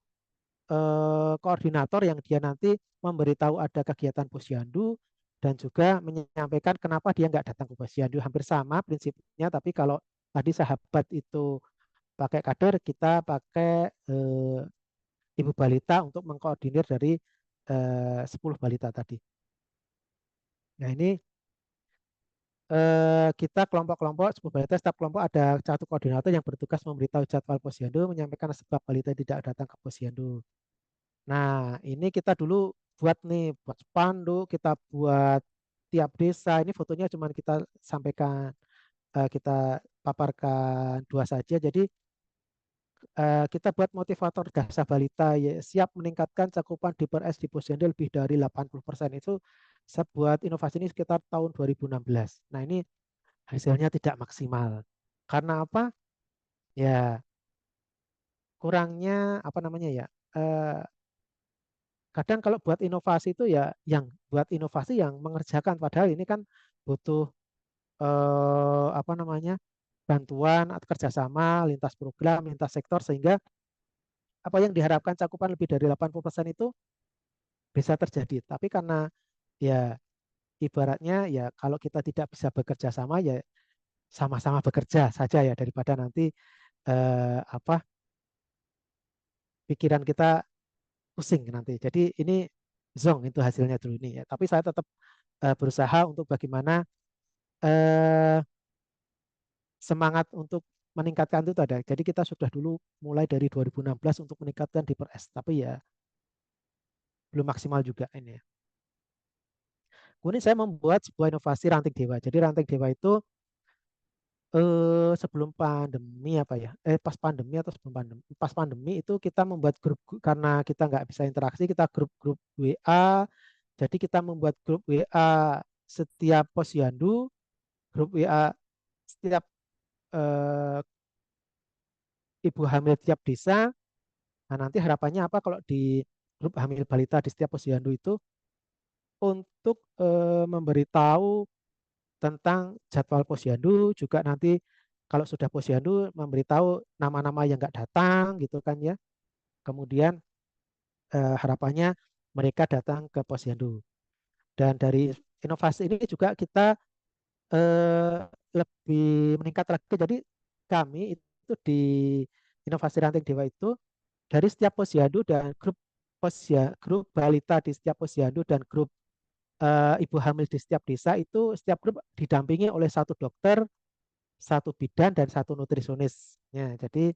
koordinator yang dia nanti memberitahu ada kegiatan posyandu dan juga menyampaikan kenapa dia nggak datang ke posyandu. Hampir sama prinsipnya, tapi kalau tadi sahabat itu pakai kader, kita pakai ibu balita untuk mengkoordinir dari 10 balita tadi. Nah, ini kita kelompok-kelompok, 10 balita, setiap kelompok ada satu koordinator yang bertugas memberitahu jadwal posyandu, menyampaikan sebab balita tidak datang ke posyandu. Nah, ini kita dulu buat nih, buat spanduk, kita buat tiap desa. Ini fotonya cuma kita sampaikan, kita paparkan dua saja. Jadi kita buat motivator dasa balita ya, siap meningkatkan cakupan di PRS di posyandu lebih dari 80%. Itu saya buat inovasi ini sekitar tahun 2016. Nah, ini hasilnya tidak maksimal. Karena apa? Ya, kurangnya apa namanya ya? Kadang kalau buat inovasi itu ya yang buat inovasi yang mengerjakan, padahal ini kan butuh apa namanya? Bantuan atau kerjasama lintas program, lintas sektor sehingga apa yang diharapkan cakupan lebih dari 80% itu bisa terjadi. Tapi karena ya ibaratnya ya kalau kita tidak bisa bekerja sama ya sama-sama bekerja saja ya daripada nanti apa pikiran kita pusing nanti. Jadi ini zong itu hasilnya dulu nih ya. Tapi saya tetap berusaha untuk bagaimana eh, semangat untuk meningkatkan itu ada. Jadi kita sudah dulu mulai dari 2016 untuk meningkatkan di PRS. Tapi ya belum maksimal juga ini ya. Kemudian saya membuat sebuah inovasi ranting dewa. Jadi ranting dewa itu sebelum pandemi apa ya? Pas pandemi atau sebelum pandemi? Pas pandemi itu kita membuat grup karena kita nggak bisa interaksi, kita grup-grup WA. Jadi kita membuat grup WA setiap posyandu, grup WA setiap eh, ibu hamil tiap desa. Nah, nanti harapannya apa kalau di grup hamil balita di setiap posyandu itu untuk memberitahu tentang jadwal posyandu, juga nanti kalau sudah posyandu memberitahu nama-nama yang nggak datang gitu kan ya. Kemudian harapannya mereka datang ke posyandu. Dan dari inovasi ini juga kita eh, lebih meningkat lagi. Jadi kami itu di inovasi ranting dewa itu dari setiap posyandu dan grup balita di setiap posyandu dan grup ibu hamil di setiap desa itu setiap grup didampingi oleh satu dokter, satu bidan dan satu nutrisionis. Ya, jadi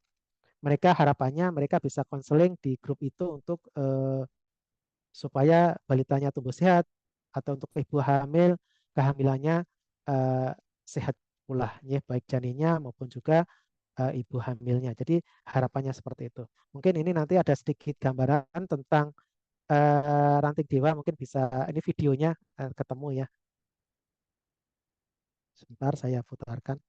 mereka harapannya mereka bisa konseling di grup itu untuk supaya balitanya tumbuh sehat atau untuk ibu hamil kehamilannya eh, sehat pula ya baik janinnya maupun juga ibu hamilnya. Jadi harapannya seperti itu. Mungkin ini nanti ada sedikit gambaran tentang ranting dewa mungkin bisa ini videonya ketemu ya. Sebentar saya putarkan.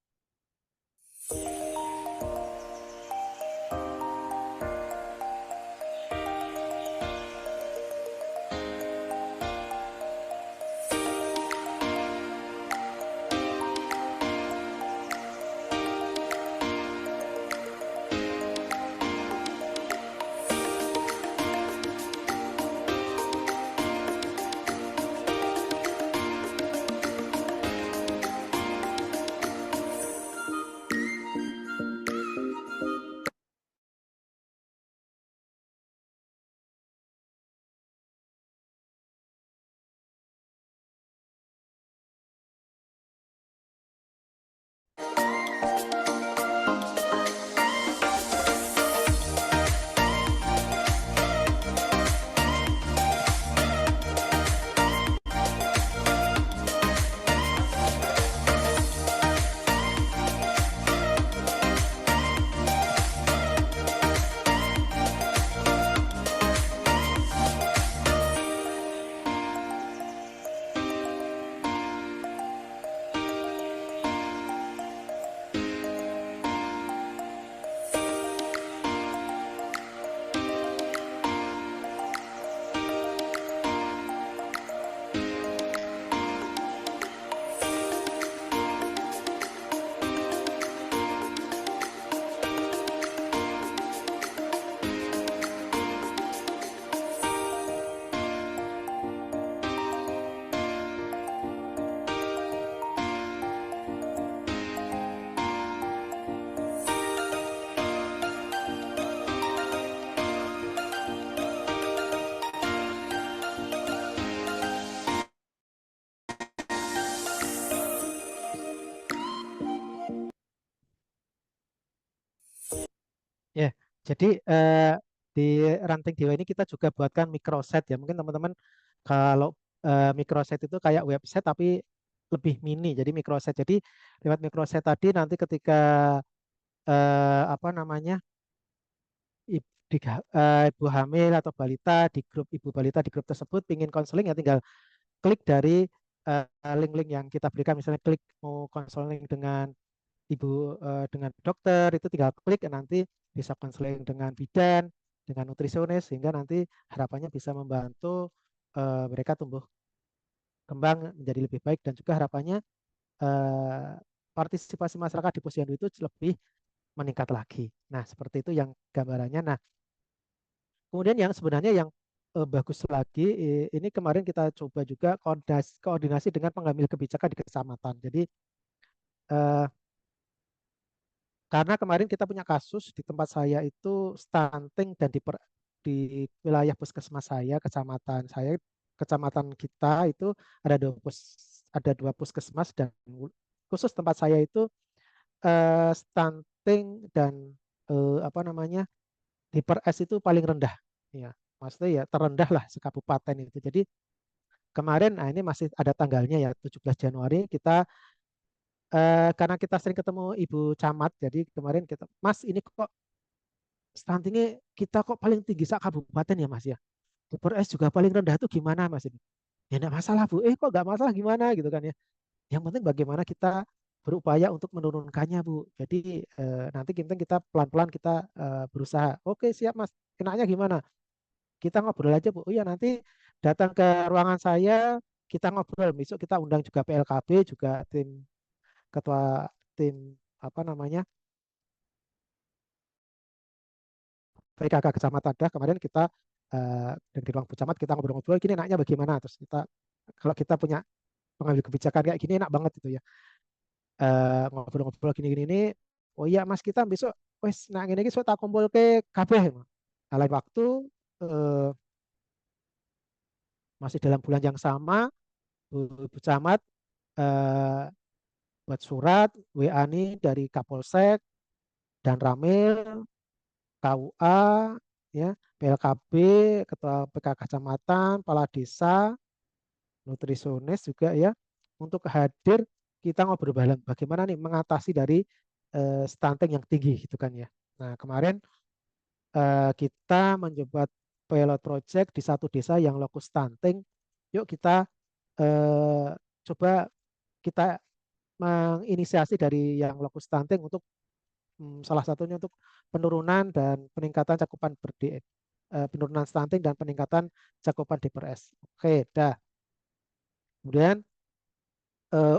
Jadi di Ranting Dewa ini kita juga buatkan microsite ya. Mungkin teman-teman kalau microsite itu kayak website tapi lebih mini. Jadi microsite. Jadi lewat microsite tadi nanti ketika apa namanya ibu hamil atau balita di grup ibu balita di grup tersebut ingin konseling ya tinggal klik dari link-link yang kita berikan. Misalnya klik mau konseling dengan ibu dengan dokter itu tinggal klik nanti bisa konseling dengan bidan, dengan nutrisionis sehingga nanti harapannya bisa membantu mereka tumbuh kembang menjadi lebih baik dan juga harapannya eh, partisipasi masyarakat di posyandu itu lebih meningkat lagi. Nah, seperti itu yang gambarannya. Nah, kemudian yang sebenarnya yang bagus lagi ini kemarin kita coba juga koordinasi dengan pengambil kebijakan di kecamatan. Jadi eh, karena kemarin kita punya kasus di tempat saya itu stunting dan di wilayah puskesmas saya, kecamatan kita itu ada dua puskesmas dan khusus tempat saya itu stunting dan apa namanya hiper-S itu paling rendah, ya maksudnya ya terendah lah sekabupaten itu. Jadi kemarin, nah ini masih ada tanggalnya ya 17 Januari kita karena kita sering ketemu Ibu Camat, jadi kemarin kita, Mas ini kok stuntingnya kita kok paling tinggi sak kabupaten ya Mas ya. Super S juga paling rendah itu gimana Mas ini? Ya enggak masalah Bu. Kok enggak masalah gimana gitu kan ya. Yang penting bagaimana kita berupaya untuk menurunkannya Bu. Jadi nanti kita pelan-pelan kita berusaha. Oke siap Mas. Kenanya gimana? Kita ngobrol aja Bu. Oh iya nanti datang ke ruangan saya, kita ngobrol. Besok kita undang juga PLKB, juga ketua tim apa namanya PKK Kecamatan ada kemarin kita di ruang Pucamat kita ngobrol-ngobrol gini enaknya bagaimana terus kita kalau kita punya pengambil kebijakan kayak gini enak banget gitu ya. Ngobrol-ngobrol gini-gini ini oh iya Mas kita besok wes nah gini iki tak kumpul ke kabeh. Nah, lain waktu eh, masih dalam bulan yang sama Bu Camat eh, buat surat WA nih dari Kapolsek dan Ramil KUA ya PLKB Ketua PKK Kecamatan Kepala Desa nutrisionis juga ya untuk hadir kita ngobrol bareng bagaimana nih mengatasi dari stunting yang tinggi gitu kan ya. Nah kemarin kita mencoba pilot project di satu desa yang lokus stunting. Yuk kita eh, coba kita menginisiasi dari yang lokus stunting untuk salah satunya untuk penurunan dan peningkatan cakupan penurunan stunting dan peningkatan cakupan DPRS. Oke, dah. Kemudian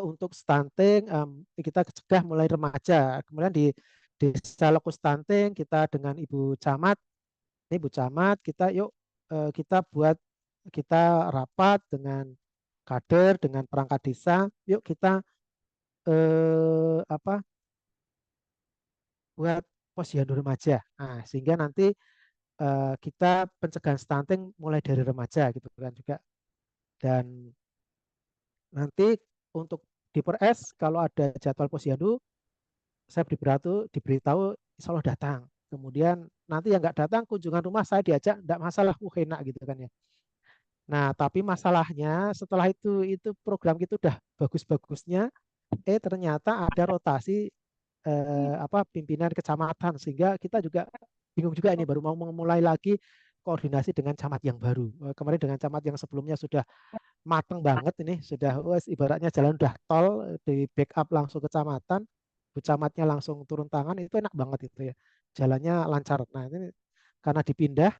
untuk stunting kita cegah mulai remaja. Kemudian di desa lokus stunting kita dengan Ibu Camat, ini Ibu Camat kita yuk kita rapat dengan kader dengan perangkat desa, yuk kita apa buat posyandu remaja. Nah, sehingga nanti kita pencegahan stunting mulai dari remaja gitu kan juga. Dan nanti untuk di PRS kalau ada jadwal posyandu saya diberitahu insya Allah datang. Kemudian nanti yang nggak datang kunjungan rumah saya diajak, nggak masalah, enak gitu kan ya. Nah, tapi masalahnya setelah itu program kita udah bagus-bagusnya, ternyata ada rotasi apa pimpinan kecamatan sehingga kita juga bingung juga ini baru mau memulai lagi koordinasi dengan camat yang baru. Kemarin dengan camat yang sebelumnya sudah mateng banget ini sudah wes ibaratnya jalan udah tol di backup langsung ke kecamatan, bu camatnya langsung turun tangan itu enak banget itu ya. Jalannya lancar. Nah, ini karena dipindah,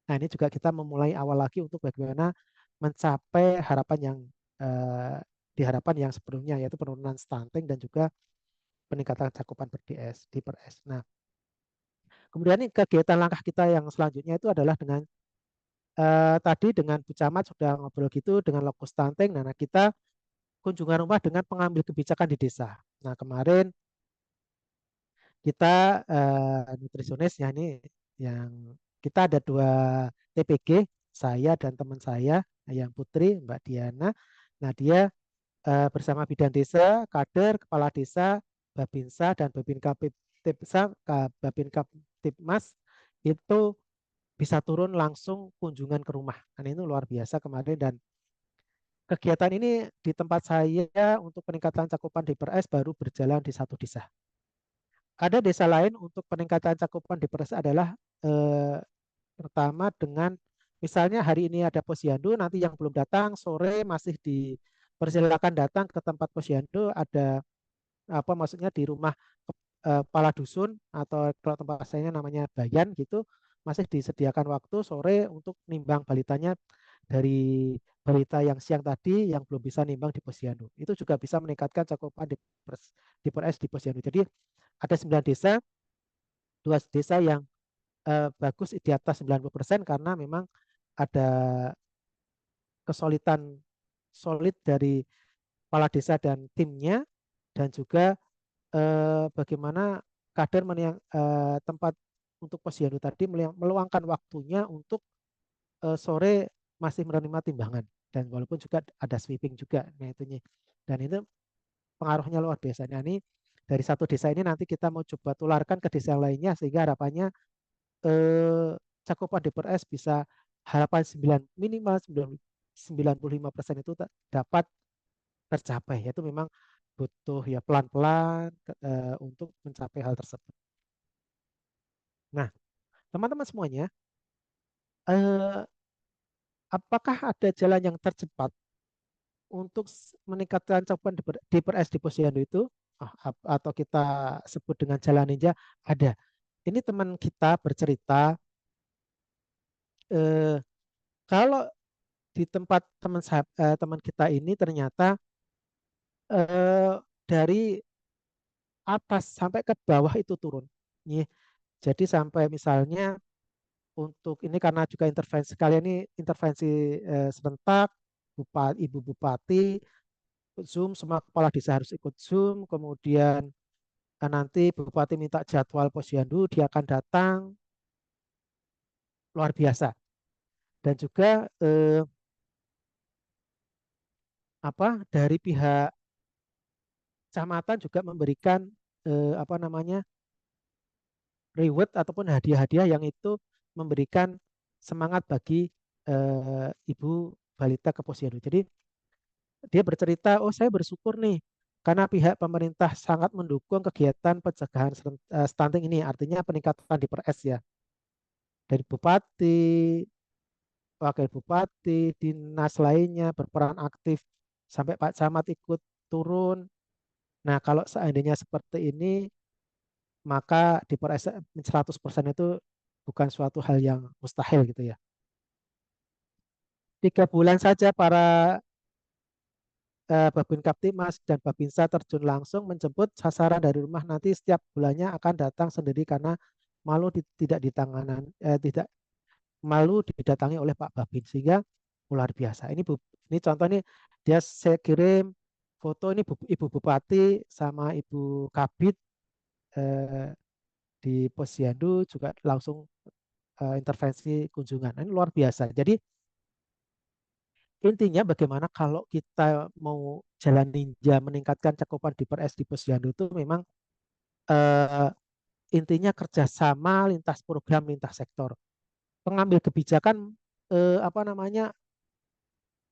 nah ini juga kita memulai awal lagi untuk bagaimana mencapai harapan yang eh, diharapkan yang sebelumnya yaitu penurunan stunting dan juga peningkatan cakupan per DS di per S. Nah, kemudian ini kegiatan langkah kita yang selanjutnya itu adalah dengan tadi dengan Bu Camat sudah ngobrol gitu dengan lokus stunting. Nah, kita kunjungan rumah dengan pengambil kebijakan di desa. Nah, kemarin kita nutrisionis ya ini yang kita ada dua TPG, saya dan teman saya yang Putri, Mbak Diana. Nah, dia bersama bidan desa, kader, kepala desa, Babinsa dan Babinka Tipsa, Babinka Tipmas itu bisa turun langsung kunjungan ke rumah. Dan itu luar biasa kemarin, dan kegiatan ini di tempat saya untuk peningkatan cakupan DPRS baru berjalan di 1 desa. Ada desa lain untuk peningkatan cakupan DPRS adalah pertama dengan misalnya hari ini ada posyandu, nanti yang belum datang sore masih dipersilakan datang ke tempat posyandu, ada apa maksudnya di rumah kepala dusun atau kalau tempat saya namanya bayan gitu, masih disediakan waktu sore untuk nimbang balitanya dari balita yang siang tadi yang belum bisa nimbang di posyandu. Itu juga bisa meningkatkan cakupan di PRS di posyandu. Jadi ada 9 desa, 2 desa yang bagus di atas 90% karena memang ada kesulitan solid dari kepala desa dan timnya, dan juga bagaimana kader tempat untuk posyandu tadi meluangkan waktunya untuk sore masih menerima timbangan, dan walaupun juga ada sweeping juga, nah itunya, dan itu pengaruhnya luar biasa. Nah ini dari 1 desa ini nanti kita mau coba tularkan ke desa lainnya sehingga harapannya eh, cakupan DPRS bisa harapan 9 minimal 95% itu dapat tercapai. Itu memang butuh ya pelan-pelan untuk mencapai hal tersebut. Nah, teman-teman semuanya, eh, apakah ada jalan yang tercepat untuk meningkatkan cakupan DPRS di posyandu itu? Atau kita sebut dengan jalan ninja? Ada. Ini teman kita bercerita, eh, kalau di tempat teman kita ini ternyata dari atas sampai ke bawah itu turun. Nih, jadi sampai misalnya untuk ini karena juga intervensi kalian ini intervensi serentak, Ibu Bupati Zoom, semua kepala desa harus ikut Zoom, kemudian nanti Bupati minta jadwal posyandu, dia akan datang, luar biasa. Dan juga dari pihak kecamatan juga memberikan apa namanya reward ataupun hadiah-hadiah yang itu memberikan semangat bagi ibu balita ke posyandu. Jadi dia bercerita, oh saya bersyukur nih karena pihak pemerintah sangat mendukung kegiatan pencegahan stunting ini, artinya peningkatan di PRS ya. Dari bupati, wakil bupati, dinas lainnya berperan aktif sampai Pak Camat ikut turun. Nah, kalau seandainya seperti ini, maka di PRS 100% itu bukan suatu hal yang mustahil gitu ya. 3 bulan saja para Babin Kaptimas dan Babinsa terjun langsung menjemput sasaran dari rumah, nanti setiap bulannya akan datang sendiri karena tidak malu didatangi oleh Pak Babin, sehingga luar biasa. Ini contoh nih, saya kirim foto ini Ibu Bupati sama Ibu Kabid eh, di Posyandu juga langsung intervensi kunjungan. Ini luar biasa. Jadi intinya bagaimana kalau kita mau jalan ninja meningkatkan cakupan DPRS di Posyandu itu memang eh, intinya kerjasama lintas program, lintas sektor. Pengambil kebijakan apa namanya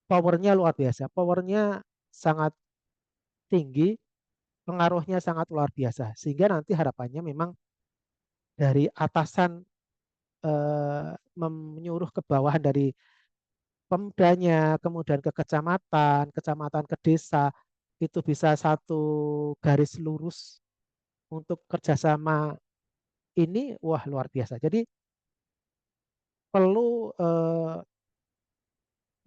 powernya luar biasa, powernya sangat tinggi, pengaruhnya sangat luar biasa. Sehingga nanti harapannya memang dari atasan menyuruh ke bawahan dari pemdanya, kemudian ke kecamatan, kecamatan ke desa, itu bisa satu garis lurus untuk kerjasama ini, wah luar biasa. Jadi perlu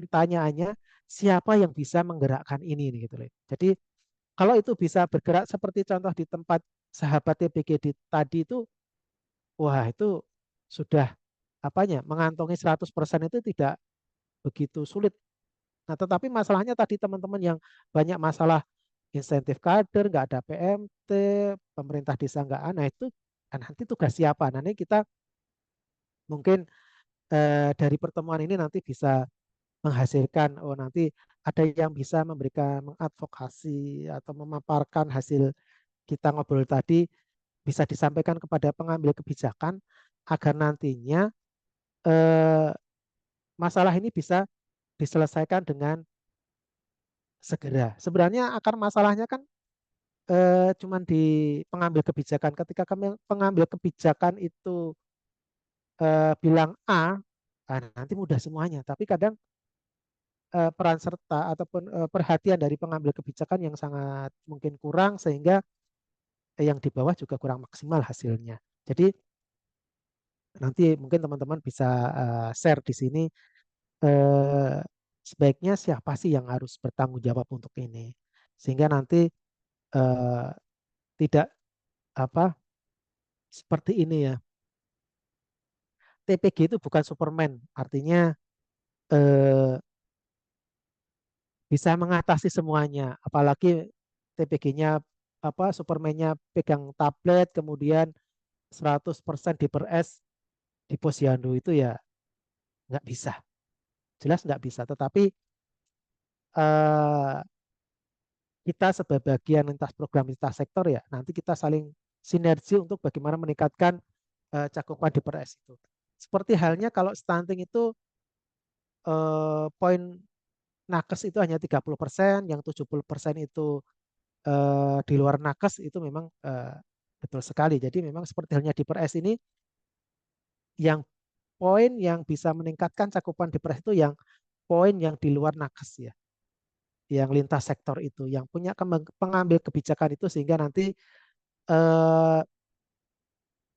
pertanyaannya siapa yang bisa menggerakkan ini nih, gitu loh. Jadi kalau itu bisa bergerak seperti contoh di tempat sahabat TBGD tadi itu, wah itu sudah apanya mengantongi 100% itu tidak begitu sulit. Nah, tetapi masalahnya tadi teman-teman yang banyak masalah insentif kader, nggak ada PMT, pemerintah desa nggak ada, itu nanti tugas siapa? Nanti kita mungkin dari pertemuan ini nanti bisa menghasilkan, oh nanti ada yang bisa memberikan mengadvokasi atau memaparkan hasil kita ngobrol tadi bisa disampaikan kepada pengambil kebijakan agar nantinya eh, masalah ini bisa diselesaikan dengan segera. Sebenarnya akar masalahnya kan cuman di pengambil kebijakan. Ketika kami pengambil kebijakan itu bilang A, nanti mudah semuanya. Tapi kadang peran serta ataupun perhatian dari pengambil kebijakan yang sangat mungkin kurang sehingga yang di bawah juga kurang maksimal hasilnya. Jadi nanti mungkin teman-teman bisa share di sini eh, sebaiknya siapa sih yang harus bertanggung jawab untuk ini, sehingga nanti eh, tidak apa seperti ini ya. TPG itu bukan Superman, artinya eh, bisa mengatasi semuanya. Apalagi TPG-nya apa Superman-nya pegang tablet kemudian 100% diperes di posyandu itu ya nggak bisa. Jelas nggak bisa. Tetapi eh, kita sebagai bagian lintas program lintas sektor ya nanti kita saling sinergi untuk bagaimana meningkatkan cakupan di PRS itu. Seperti halnya kalau stunting itu poin nakes itu hanya 30%, yang 70% itu di luar nakes itu memang betul sekali. Jadi memang seperti halnya di PRS ini yang poin yang bisa meningkatkan cakupan di PRS itu yang poin yang di luar nakes ya, yang lintas sektor itu, yang punya pengambil kebijakan itu sehingga nanti eh,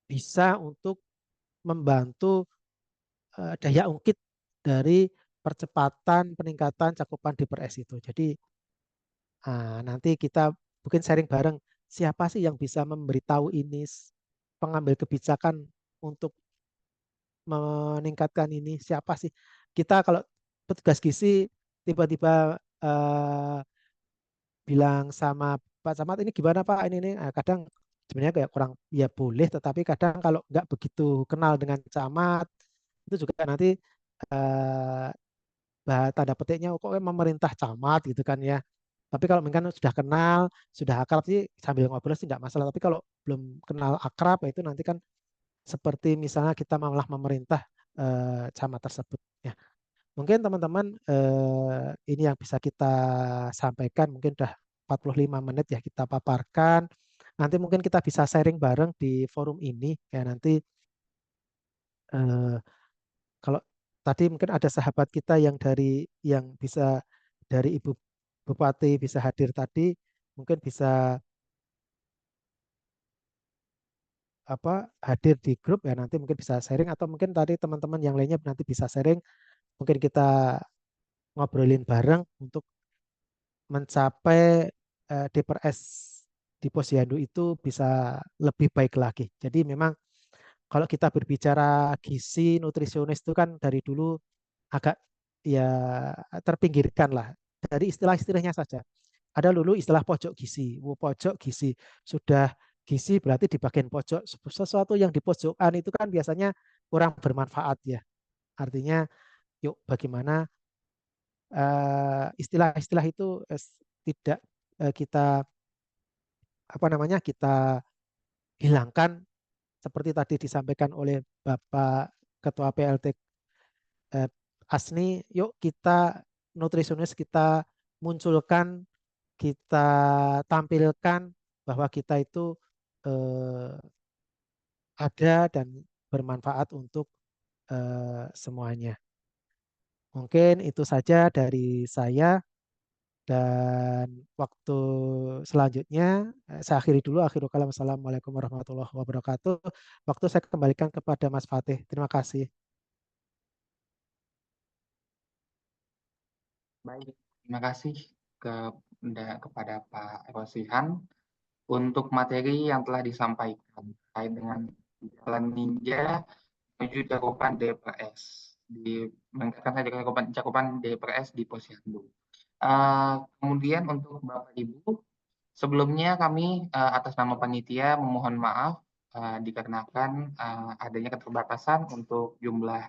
bisa untuk membantu daya ungkit dari percepatan peningkatan cakupan di PRS itu. Jadi nanti kita mungkin sharing bareng siapa sih yang bisa memberitahu ini pengambil kebijakan untuk meningkatkan ini siapa sih? Kita kalau petugas gizi tiba-tiba bilang sama Pak Camat ini gimana Pak ini kadang sebenarnya kayak kurang ya boleh tetapi kadang kalau nggak begitu kenal dengan camat itu juga nanti eh, tanda petiknya kok memerintah camat gitu kan ya. Tapi kalau mungkin sudah kenal, sudah akrab sih sambil ngobrol sih nggak masalah. Tapi kalau belum kenal akrab ya itu nanti kan seperti misalnya kita malah memerintah camat tersebut. Ya, mungkin teman-teman ini yang bisa kita sampaikan mungkin udah 45 menit ya kita paparkan. Nanti mungkin kita bisa sharing bareng di forum ini ya nanti eh, kalau tadi mungkin ada sahabat kita yang dari yang bisa dari Ibu Bupati bisa hadir tadi, mungkin bisa apa hadir di grup ya nanti mungkin bisa sharing atau mungkin tadi teman-teman yang lainnya nanti bisa sharing, mungkin kita ngobrolin bareng untuk mencapai DPRS di Posyandu itu bisa lebih baik lagi. Jadi memang kalau kita berbicara gizi nutrisionis itu kan dari dulu agak ya terpinggirkan lah dari istilah-istilahnya saja. Ada dulu istilah pojok gizi. Pojok gizi sudah gizi berarti di bagian pojok. Sesuatu yang di pojokan itu kan biasanya kurang bermanfaat ya. Artinya yuk bagaimana istilah-istilah itu tidak kita apa namanya kita hilangkan seperti tadi disampaikan oleh Bapak Ketua PLT eh, Asni, yuk kita nutrisionis kita munculkan, kita tampilkan bahwa kita itu eh, ada dan bermanfaat untuk semuanya. Mungkin itu saja dari saya dan waktu selanjutnya saya akhiri dulu. Akhirul kalam. Assalamualaikum warahmatullahi wabarakatuh. Waktu saya kembalikan kepada Mas Fatih. Terima kasih. Baik, terima kasih kepada Pak Rosihan untuk materi yang telah disampaikan terkait dengan jalan ninja menuju cakupan DPRS meningkatkan cakupan DPRS di Posyandu. Kemudian untuk Bapak Ibu, sebelumnya kami atas nama panitia memohon maaf dikarenakan adanya keterbatasan untuk jumlah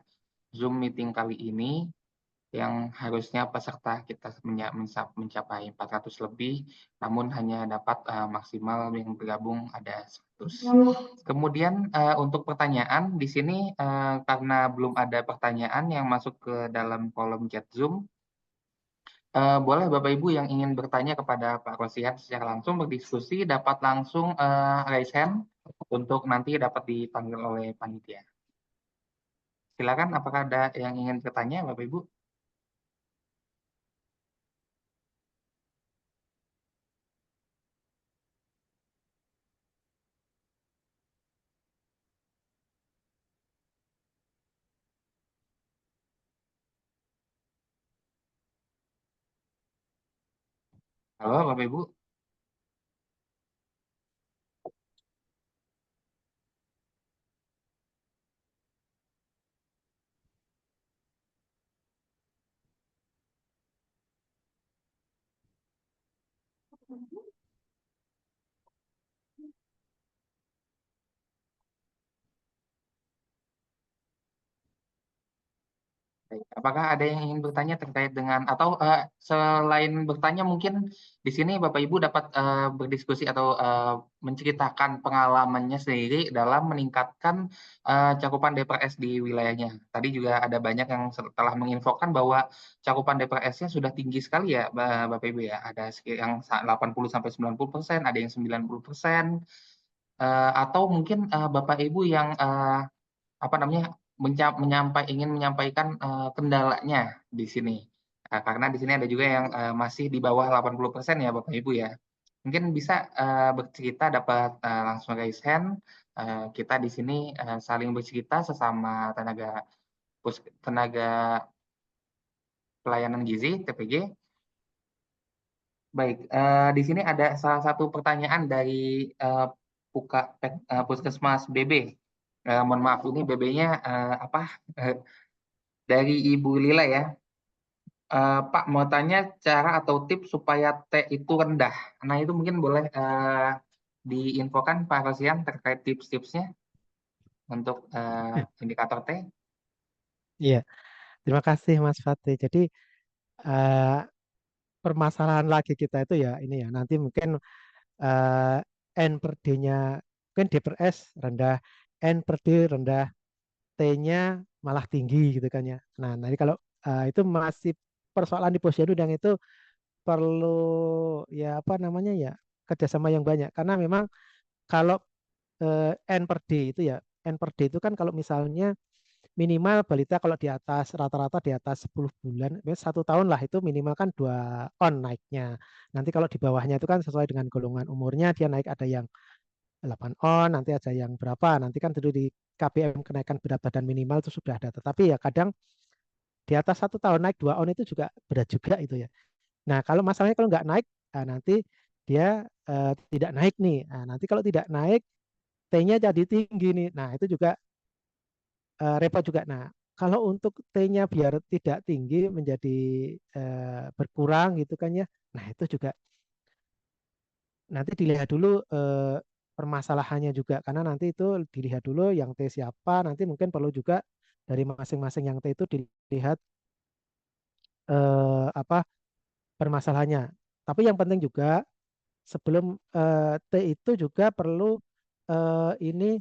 Zoom meeting kali ini. yang harusnya peserta kita mencapai 400 lebih, namun hanya dapat maksimal yang bergabung ada 100. Kemudian untuk pertanyaan di sini karena belum ada pertanyaan yang masuk ke dalam kolom chat Zoom, boleh Bapak Ibu yang ingin bertanya kepada Pak Rosihan secara langsung berdiskusi dapat langsung raise hand untuk nanti dapat dipanggil oleh panitia. Silakan, apakah ada yang ingin bertanya Bapak Ibu? Halo Bapak Ibu. Baik, apakah ada yang ingin bertanya terkait dengan atau selain bertanya mungkin di sini Bapak Ibu dapat berdiskusi atau menceritakan pengalamannya sendiri dalam meningkatkan cakupan DPRS di wilayahnya. Tadi juga ada banyak yang telah menginfokan bahwa cakupan DPRS-nya sudah tinggi sekali ya Bapak Ibu ya. Ada yang 80 sampai 90%, ada yang 90%, atau mungkin Bapak Ibu yang apa namanya, ingin menyampaikan kendalanya di sini. Karena di sini ada juga yang masih di bawah 80% ya Bapak Ibu ya. Mungkin bisa bercerita dapat langsung raise hand. Kita di sini saling bercerita sesama tenaga pelayanan gizi TPG. Baik, di sini ada salah satu pertanyaan dari Puskesmas BB. Mohon maaf ini BB-nya apa? Dari Ibu Lila ya. Pak mau tanya cara atau tips supaya T itu rendah. Nah itu mungkin boleh diinfokan Pak Rosian terkait tips-tipsnya untuk indikator T. Iya, terima kasih Mas Fatih. Jadi eh, permasalahan lagi kita itu ya ini ya nanti mungkin eh, N per D-nya mungkin D per S rendah, N per D rendah, T-nya malah tinggi gitu kan ya. Nah, nanti kalau itu masih persoalan di posyandu yang itu perlu ya apa namanya ya kerjasama yang banyak karena memang kalau N per D itu ya N per D itu kan kalau misalnya minimal balita kalau di atas rata-rata di atas 10 bulan, satu tahun lah itu minimal kan 2 on naiknya. Nanti kalau di bawahnya itu kan sesuai dengan golongan umurnya dia naik ada yang 8 on, nanti ada yang berapa, nanti kan dulu di KBM kenaikan berat badan minimal itu sudah ada. Tetapi ya kadang di atas satu tahun naik 2 on itu juga berat juga itu ya. Nah kalau masalahnya kalau nggak naik, nanti dia tidak naik nih. Nah, nanti kalau tidak naik, T-nya jadi tinggi nih. Nah itu juga repot juga. Nah, kalau untuk T-nya biar tidak tinggi menjadi berkurang gitu kan ya. Nah, itu juga nanti dilihat dulu permasalahannya juga karena nanti itu dilihat dulu yang T siapa, nanti mungkin perlu juga dari masing-masing yang T itu dilihat apa permasalahannya. Tapi yang penting juga sebelum T itu juga perlu ini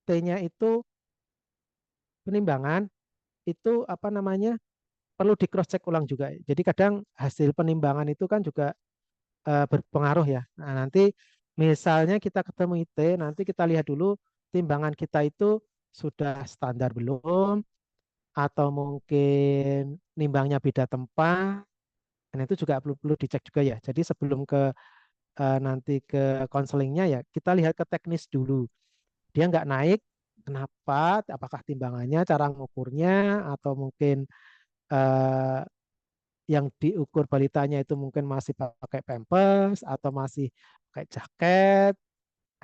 T-nya itu penimbangan itu apa namanya perlu di cross check ulang juga. Jadi kadang hasil penimbangan itu kan juga berpengaruh ya. Nah, nanti misalnya kita ketemu IT, nanti kita lihat dulu timbangan kita itu sudah standar belum atau mungkin nimbangnya beda tempat. Dan itu juga perlu perlu dicek juga ya. Jadi sebelum ke nanti ke konselingnya ya kita lihat ke teknis dulu. Dia nggak naik, kenapa? Apakah timbangannya, cara ngukurnya, atau mungkin eh, yang diukur balitanya itu mungkin masih pakai pampers atau masih pakai jaket.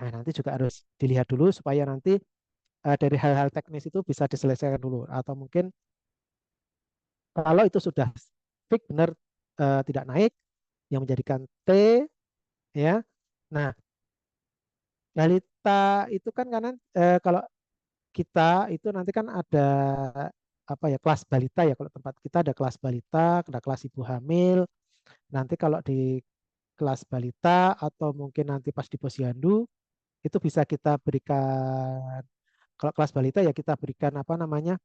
Nah, nanti juga harus dilihat dulu supaya nanti dari hal-hal teknis itu bisa diselesaikan dulu. Atau mungkin kalau itu sudah fix benar tidak naik, yang menjadikan T ya. Nah, balita itu kan karena kalau kita itu nanti kan ada apa ya, kelas balita ya, kalau tempat kita ada kelas balita, ada kelas ibu hamil. Nanti kalau di kelas balita atau mungkin nanti pas di posyandu itu bisa kita berikan, kalau kelas balita ya kita berikan apa namanya,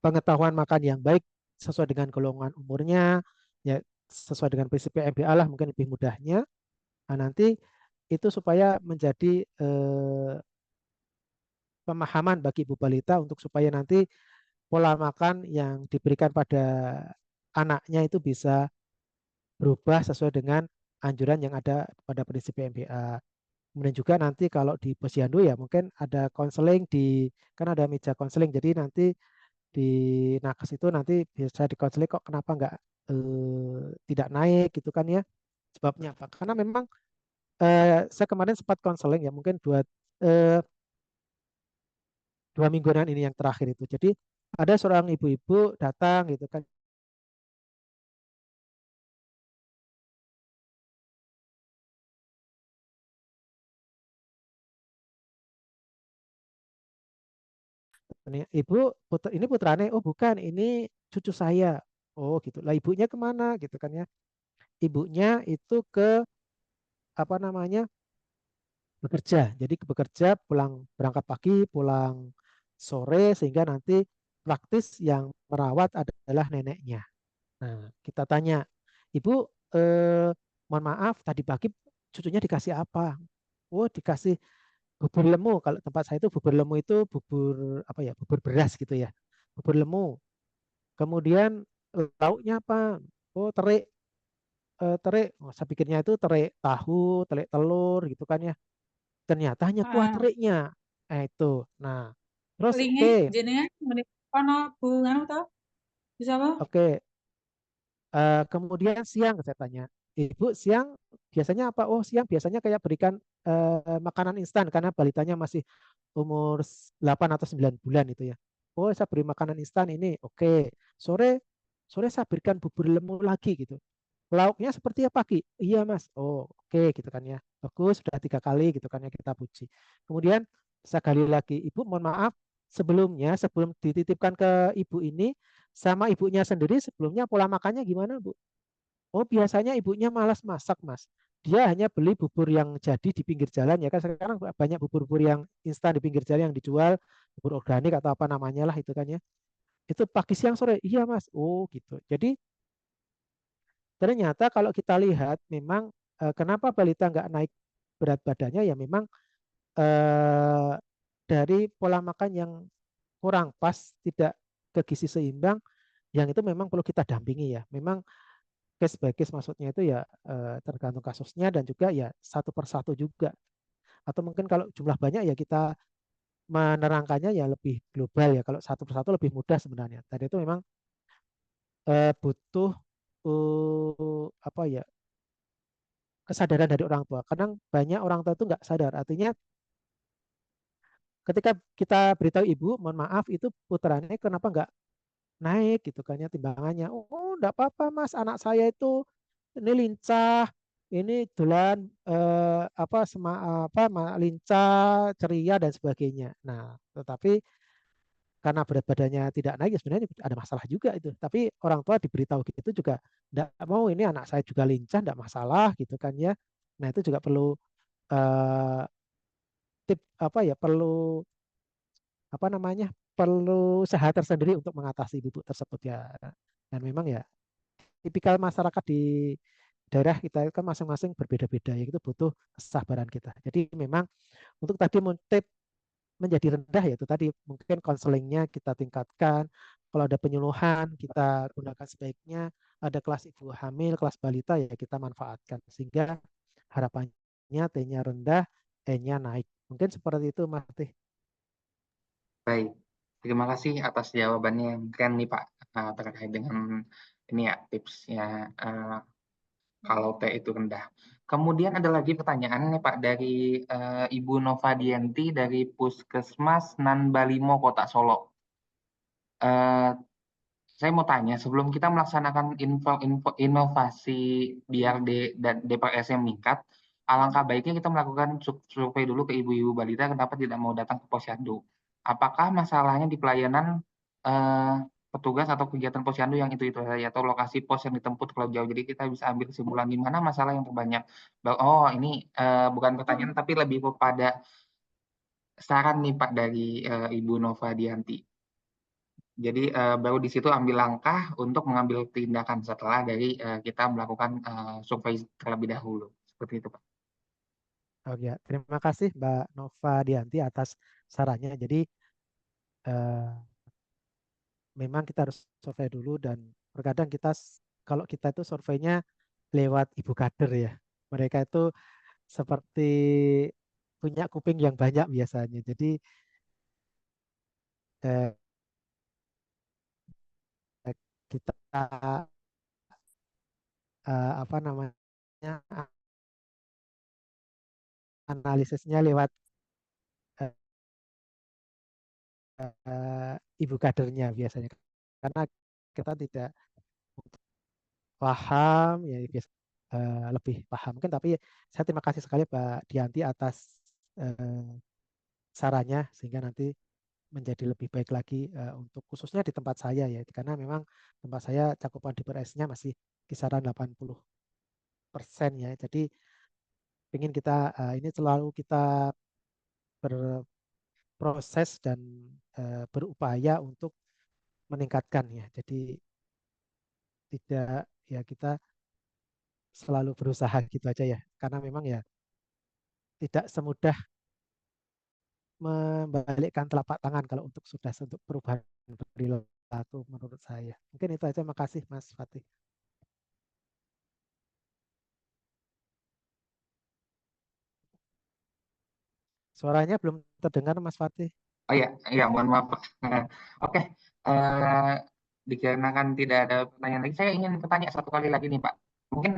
pengetahuan makan yang baik sesuai dengan golongan umurnya, ya sesuai dengan prinsip PMBA lah mungkin lebih mudahnya. Nah, nanti itu supaya menjadi pemahaman bagi ibu balita untuk supaya nanti pola makan yang diberikan pada anaknya itu bisa berubah sesuai dengan anjuran yang ada pada prinsip PMBA. Kemudian juga nanti kalau di posyandu ya mungkin ada konseling di, kan ada meja konseling, jadi nanti di nakes itu nanti bisa dikonseling kok kenapa nggak tidak naik gitu kan ya, sebabnya apa, karena memang saya kemarin sempat konseling ya mungkin eh, 2 mingguan ini yang terakhir itu, jadi ada seorang ibu-ibu datang gitu kan, ini ibu ini putrane, oh bukan ini cucu saya, oh gitu lah, ibunya kemana gitu kan ya, ibunya itu ke apa namanya, bekerja. Jadi bekerja pulang, berangkat pagi, pulang sore, sehingga nanti praktis yang merawat adalah neneknya. Nah, kita tanya, Ibu, eh, mohon maaf, tadi pagi cucunya dikasih apa? Oh, dikasih bubur lemu. Kalau tempat saya itu bubur lemu itu bubur apa ya? Bubur beras gitu ya. Bubur lemu. Kemudian lauknya apa? Oh, terik. Oh, saya pikirnya itu terik tahu, terik telur gitu kan ya. Ternyata hanya kuah Ah, teriknya. Itu. Nah, terus linge oke, jenengan menika kono Bu nganu to? Bisa apa? oke. Kemudian siang saya tanya, Ibu siang biasanya apa? Oh siang biasanya kayak berikan makanan instan karena balitanya masih umur 8 atau 9 bulan itu ya. Oh saya beri makanan instan ini, oke. Sore sore saya berikan bubur lemu lagi gitu. Lauknya seperti apa Ki? Iya Mas. Oh oke gitu kan ya. Bagus sudah 3 kali gitu kan ya kita puji. Kemudian saya gali lagi, Ibu mohon maaf sebelumnya sebelum dititipkan ke Ibu ini sama ibunya sendiri sebelumnya pola makannya gimana Bu? Oh biasanya ibunya malas masak Mas. Dia hanya beli bubur yang jadi di pinggir jalan ya kan, sekarang banyak bubur-bubur yang instan di pinggir jalan yang dijual, bubur organik atau apa namanya lah itu kan ya. Itu pagi siang sore. Iya Mas. Oh gitu. Jadi ternyata kalau kita lihat memang kenapa balita nggak naik berat badannya ya memang eh, dari pola makan yang kurang pas, tidak ke gizi seimbang, yang itu memang perlu kita dampingi ya. Memang case by case maksudnya itu ya tergantung kasusnya dan juga ya satu persatu juga. Atau mungkin kalau jumlah banyak ya kita menerangkannya ya lebih global ya. Kalau satu persatu lebih mudah sebenarnya. Tadi itu memang butuh apa ya, kesadaran dari orang tua. Kadang banyak orang tua itu nggak sadar. Artinya ketika kita beritahu ibu, mohon maaf itu putranya kenapa nggak naik gitu kan ya timbangannya. Oh, enggak apa-apa Mas, anak saya itu ini lincah, ini dolan apa lincah, ceria dan sebagainya. Nah, tetapi karena berat badannya tidak naik ya sebenarnya ada masalah juga itu. Tapi orang tua diberitahu gitu juga enggak mau, ini anak saya juga lincah enggak masalah gitu kan ya. Nah, itu juga perlu eh, tip apa ya, perlu apa namanya? Perlu usaha tersendiri untuk mengatasi ibu tersebut ya. Dan memang ya tipikal masyarakat di daerah kita kan masing-masing berbeda-beda ya, itu butuh kesabaran kita. Jadi memang untuk tadi menjadi rendah ya itu tadi mungkin konselingnya kita tingkatkan. Kalau ada penyuluhan kita gunakan sebaiknya, ada kelas ibu hamil, kelas balita ya kita manfaatkan sehingga harapannya T-nya rendah, E-nya naik. Mungkin seperti itu Mas Tih. Baik, terima kasih atas jawabannya yang keren nih Pak, terkait dengan ini ya tipsnya, kalau T itu rendah. Kemudian ada lagi pertanyaan nih Pak dari, Ibu Novadianti dari Puskesmas Nan Balimo, Kota Solo. Eee, saya mau tanya, sebelum kita melaksanakan inovasi biar DPRS-nya meningkat, alangkah baiknya kita melakukan survei dulu ke ibu-ibu balita kenapa tidak mau datang ke posyandu. Apakah masalahnya di pelayanan petugas atau kegiatan posyandu yang itu saja atau lokasi pos yang ditempuh kalau jauh. Jadi kita bisa ambil kesimpulan di mana masalah yang terbanyak. Oh ini, bukan pertanyaan tapi lebih kepada saran nih Pak dari, Ibu Nova Dianti. Jadi, baru di situ ambil langkah untuk mengambil tindakan setelah dari, kita melakukan, survei terlebih dahulu, seperti itu, Pak. Oh ya, terima kasih Mbak Nova Dianti atas sarannya. Jadi memang kita harus survei dulu dan terkadang kalau kita itu surveinya lewat ibu kader ya. Mereka itu seperti punya kuping yang banyak biasanya. Jadi eh, kita apa namanya analisisnya lewat eh, ibu kadernya biasanya karena kita tidak paham ya lebih paham mungkin tapi saya terima kasih sekali Pak Dianti atas sarannya sehingga nanti menjadi lebih baik lagi untuk khususnya di tempat saya ya karena memang tempat saya cakupan DPRS-nya masih kisaran 80% ya jadi ingin kita ini selalu kita berproses dan berupaya untuk meningkatkan ya jadi tidak ya kita selalu berusaha gitu aja ya karena memang ya tidak semudah membalikkan telapak tangan kalau untuk perubahan perilaku menurut saya. Mungkin itu aja. Makasih Mas Fatih. Suaranya belum terdengar Mas Fatih. Oh iya iya, mohon maaf, Pak. Oke, eee, dikarenakan tidak ada pertanyaan lagi, saya ingin bertanya satu kali lagi nih, Pak. Mungkin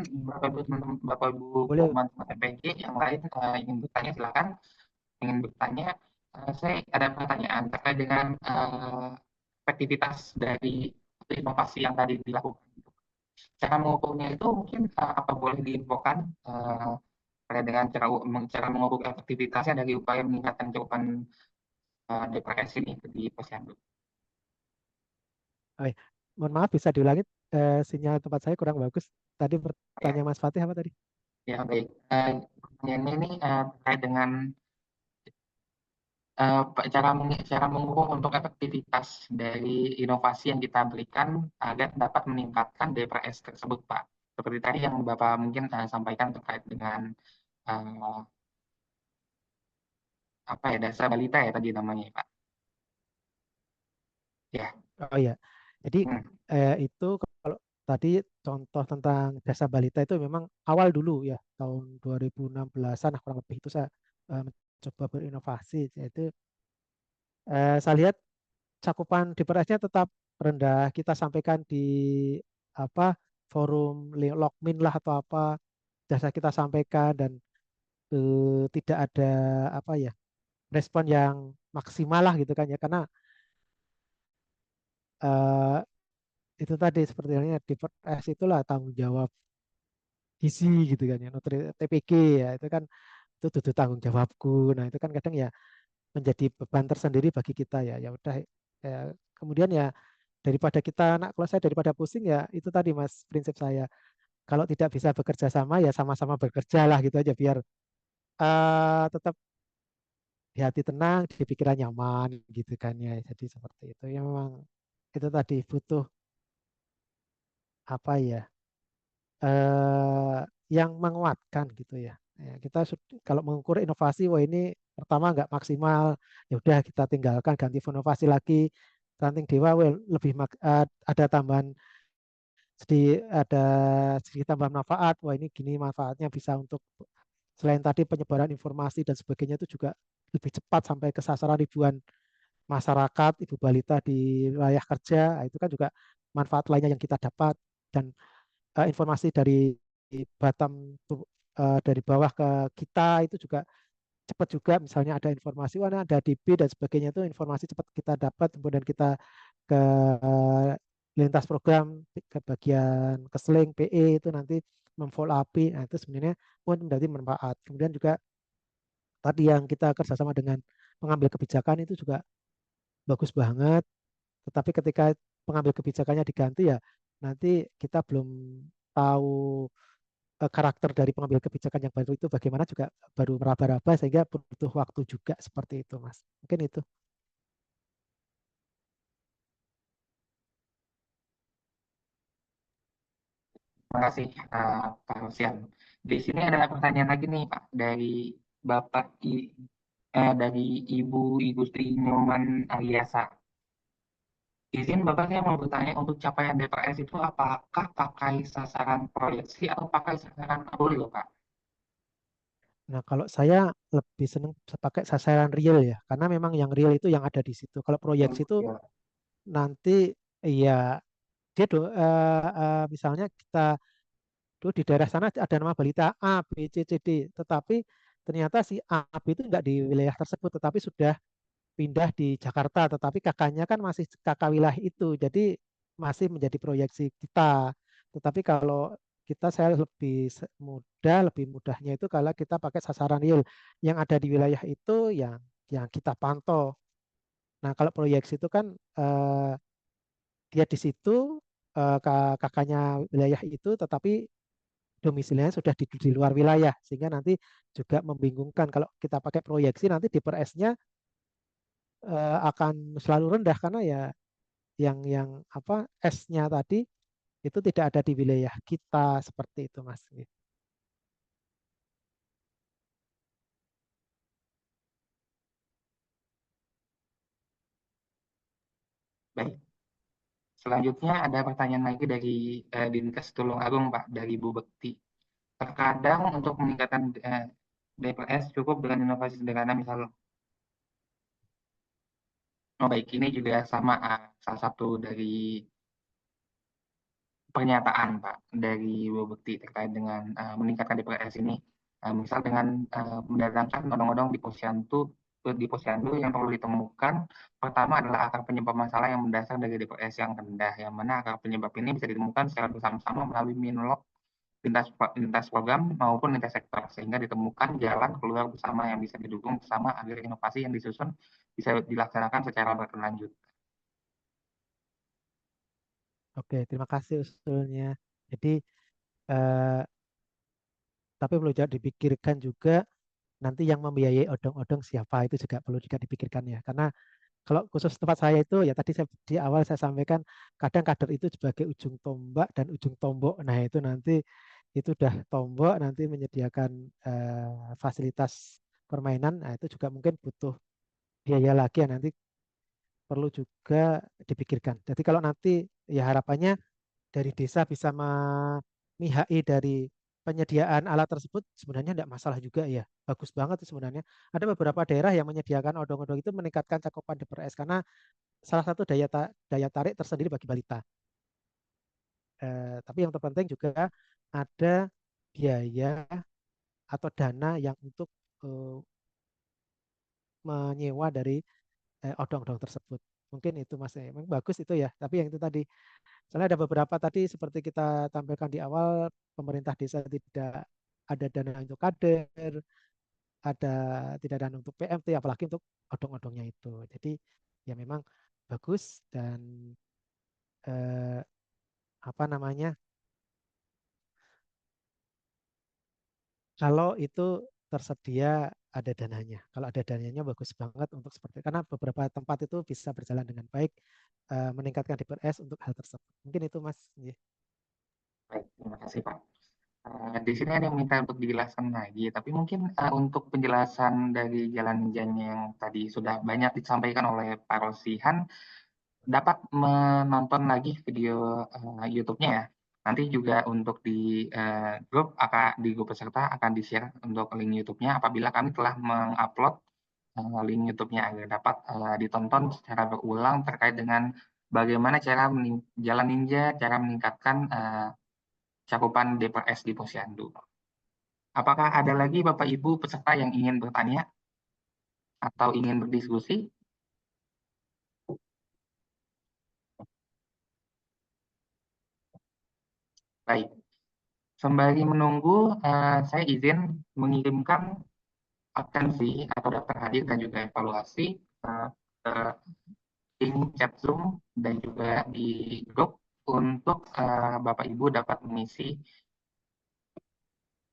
Bapak Ibu Boleh. teman-teman FPG yang lain, ingin bertanya silakan. Ingin bertanya, saya ada pertanyaan terkait dengan, efektivitas dari inovasi yang tadi dilakukan. Cara mengukurnya itu mungkin, apa boleh diinfokan, terkait dengan cara mengukur efektivitasnya dari upaya meningkatkan cakupan, DPRS ini di posyandu? Oh, iya. Mohon maaf bisa diulangi sinyal tempat saya kurang bagus. Tadi Ya, pertanyaan Mas Fatih apa tadi? ya baik. Pertanyaannya ini, terkait dengan, cara mengukur untuk efektivitas dari inovasi yang kita berikan agar dapat meningkatkan DPRS tersebut, Pak. Seperti tadi yang Bapak mungkin, sampaikan terkait dengan, eee, apa ya, dasar balita ya tadi namanya ya, Pak? Ya, Oh iya. Jadi mhm, itu kalau tadi contoh tentang jasa balita itu memang awal dulu ya tahun 2016-an kurang lebih itu saya mencoba berinovasi yaitu saya lihat cakupan DPRS-nya tetap rendah. Kita sampaikan di apa forum Logmin lah atau apa jasa kita sampaikan dan tidak ada apa ya respon yang maksimal lah gitu kan ya karena eh, itu tadi seperti halnya DPRS itulah tanggung jawab gizi gitu kan ya TPG ya itu kan itu tuh tanggung jawabku. Nah itu kan kadang ya menjadi beban tersendiri bagi kita ya ya udah ya, kemudian ya kalau saya daripada pusing ya itu tadi Mas prinsip saya kalau tidak bisa bekerja sama ya sama-sama bekerja lah gitu aja biar tetap di hati tenang di pikiran nyaman gitu kan ya jadi seperti itu ya memang itu tadi butuh apa ya yang menguatkan gitu ya. Ya, kita kalau mengukur inovasi wah ini pertama nggak maksimal ya udah kita tinggalkan ganti inovasi lagi ranting dewa well, ada tambahan ada sedikit tambahan manfaat. Wah ini gini manfaatnya bisa untuk selain tadi penyebaran informasi dan sebagainya itu juga lebih cepat sampai ke sasaran ribuan masyarakat, ibu balita di wilayah kerja. Nah, itu kan juga manfaat lainnya yang kita dapat dan informasi dari Batam dari bawah ke kita itu juga cepat juga misalnya ada informasi mana ada DB dan sebagainya itu informasi cepat kita dapat kemudian kita ke lintas program ke bagian keseling PE itu nanti memfollow up nah itu sebenarnya pun berarti manfaat kemudian juga tadi yang kita kerjasama dengan pengambil kebijakan itu juga bagus banget Tetapi ketika pengambil kebijakannya diganti ya nanti kita belum tahu karakter dari pengambil kebijakan yang baru itu bagaimana juga baru meraba-raba sehingga butuh waktu juga seperti itu, Mas. Mungkin itu. Terima kasih, Pak Rosian. Di sini ada pertanyaan lagi nih, Pak, dari Bapak dari Ibu Igusti Nyoman Aliasa. Izin Bapak, saya mau bertanya, untuk capaian DPRS itu apakah pakai sasaran proyeksi atau pakai sasaran absolut, Pak? Nah, kalau saya lebih senang pakai sasaran real ya, karena memang yang real itu yang ada di situ. Kalau proyeksi itu Ya, nanti ya dia misalnya kita tuh di daerah sana ada nama balita A, B, C, C, D, tetapi ternyata si A, B itu enggak di wilayah tersebut, tetapi sudah pindah di Jakarta, tetapi kakaknya kan masih kakak wilayah itu, jadi masih menjadi proyeksi kita. Tetapi kalau kita saya lebih mudahnya itu kalau kita pakai sasaran real yang ada di wilayah itu yang kita pantau. Nah, kalau proyeksi itu kan dia di situ kakaknya wilayah itu, tetapi domisilinya sudah di luar wilayah, sehingga nanti juga membingungkan kalau kita pakai proyeksi nanti di per S-nya akan selalu rendah karena ya yang apa S-nya tadi itu tidak ada di wilayah kita seperti itu Mas. baik. Selanjutnya ada pertanyaan lagi dari Dinkes Tulungagung, Pak, dari Bu Bekti. Terkadang untuk meningkatkan DPS cukup dengan inovasi sederhana, misal, oh baik, ini juga sama salah satu dari pernyataan Pak dari Bu Bekti terkait dengan meningkatkan DPS ini. Misal dengan mendatangkan odong-odong di posyandu yang perlu ditemukan. Pertama adalah akar penyebab masalah yang mendasar dari DPS yang rendah, yang mana akar penyebab ini bisa ditemukan secara bersama-sama melalui monolog lintas program maupun lintas sektor, sehingga ditemukan jalan keluar bersama yang bisa didukung bersama agar inovasi yang disusun bisa dilaksanakan secara berkelanjutan. Oke, terima kasih usulnya. Jadi eh, tapi perlu juga dipikirkan juga nanti yang membiayai odong-odong siapa itu juga perlu juga dipikirkan ya. Karena kalau khusus tempat saya itu ya tadi di awal saya sampaikan kadang kader itu sebagai ujung tombak dan ujung tombok. Nah itu nanti itu udah tombok nanti menyediakan fasilitas permainan. Nah itu juga mungkin butuh biaya lagi yang nanti perlu juga dipikirkan. Jadi kalau nanti ya harapannya dari desa bisa memihai dari penyediaan alat tersebut sebenarnya tidak masalah juga ya. Bagus banget sebenarnya. Ada beberapa daerah yang menyediakan odong-odong itu meningkatkan cakupan DPRS karena salah satu daya tarik tersendiri bagi balita. Tapi yang terpenting juga ada biaya atau dana yang untuk menyewa dari odong-odong tersebut. Mungkin itu Mas. Memang bagus itu ya. Tapi yang itu tadi, soalnya ada beberapa tadi seperti kita tampilkan di awal, pemerintah desa tidak ada dana untuk kader, ada tidak ada dana untuk PMT, apalagi untuk odong-odongnya itu. Jadi ya memang bagus dan eh, apa namanya? Kalau itu tersedia ada dananya. Kalau ada dananya bagus banget untuk seperti karena beberapa tempat itu bisa berjalan dengan baik meningkatkan DPRS untuk hal tersebut. Mungkin itu Mas. Iya. Baik, terima kasih Pak. Di sini ada yang minta untuk dijelaskan lagi, tapi mungkin untuk penjelasan dari jalan ninjanya yang tadi sudah banyak disampaikan oleh Pak Rosihan, dapat menonton lagi video YouTube-nya ya. Nanti juga untuk di grup peserta akan di-share untuk link YouTube-nya apabila kami telah mengupload link YouTube-nya agar dapat ditonton secara berulang terkait dengan bagaimana jalan ninja, cara meningkatkan cakupan DPRS di Posyandu. Apakah ada lagi Bapak Ibu peserta yang ingin bertanya atau ingin berdiskusi? Baik, sembari menunggu, saya izin mengirimkan absensi atau daftar hadir dan juga evaluasi ke link chat Zoom dan juga di grup untuk Bapak Ibu dapat mengisi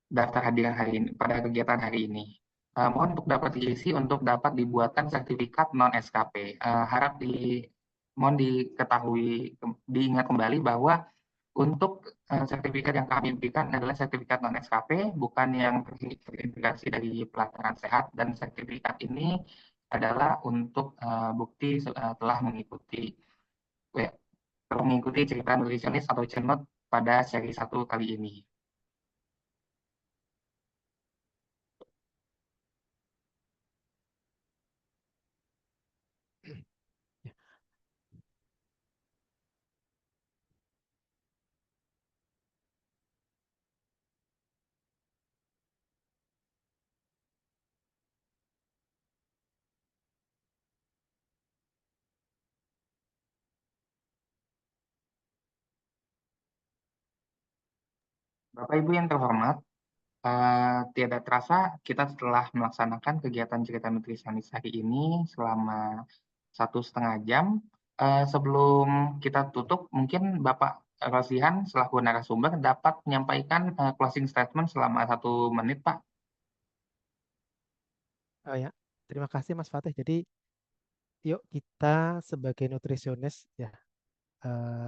daftar hadiran hari ini pada kegiatan hari ini. Mohon untuk dapat diisi untuk dapat dibuatkan sertifikat non SKP. Mohon diketahui, diingat kembali bahwa untuk sertifikat yang kami berikan adalah sertifikat non SKP, bukan yang terintegrasi dari pelaksanaan sehat, dan sertifikat ini adalah untuk bukti telah mengikuti cerita nutrisionis atau cenut pada seri 1 kali ini. Bapak Ibu yang terhormat, tiada terasa kita telah melaksanakan kegiatan cerita nutrisionis hari ini selama 1,5 jam. Sebelum kita tutup, mungkin Bapak Rosihan selaku narasumber dapat menyampaikan closing statement selama 1 menit, Pak. Ya, terima kasih Mas Fatih. Jadi yuk kita sebagai nutrisionis ya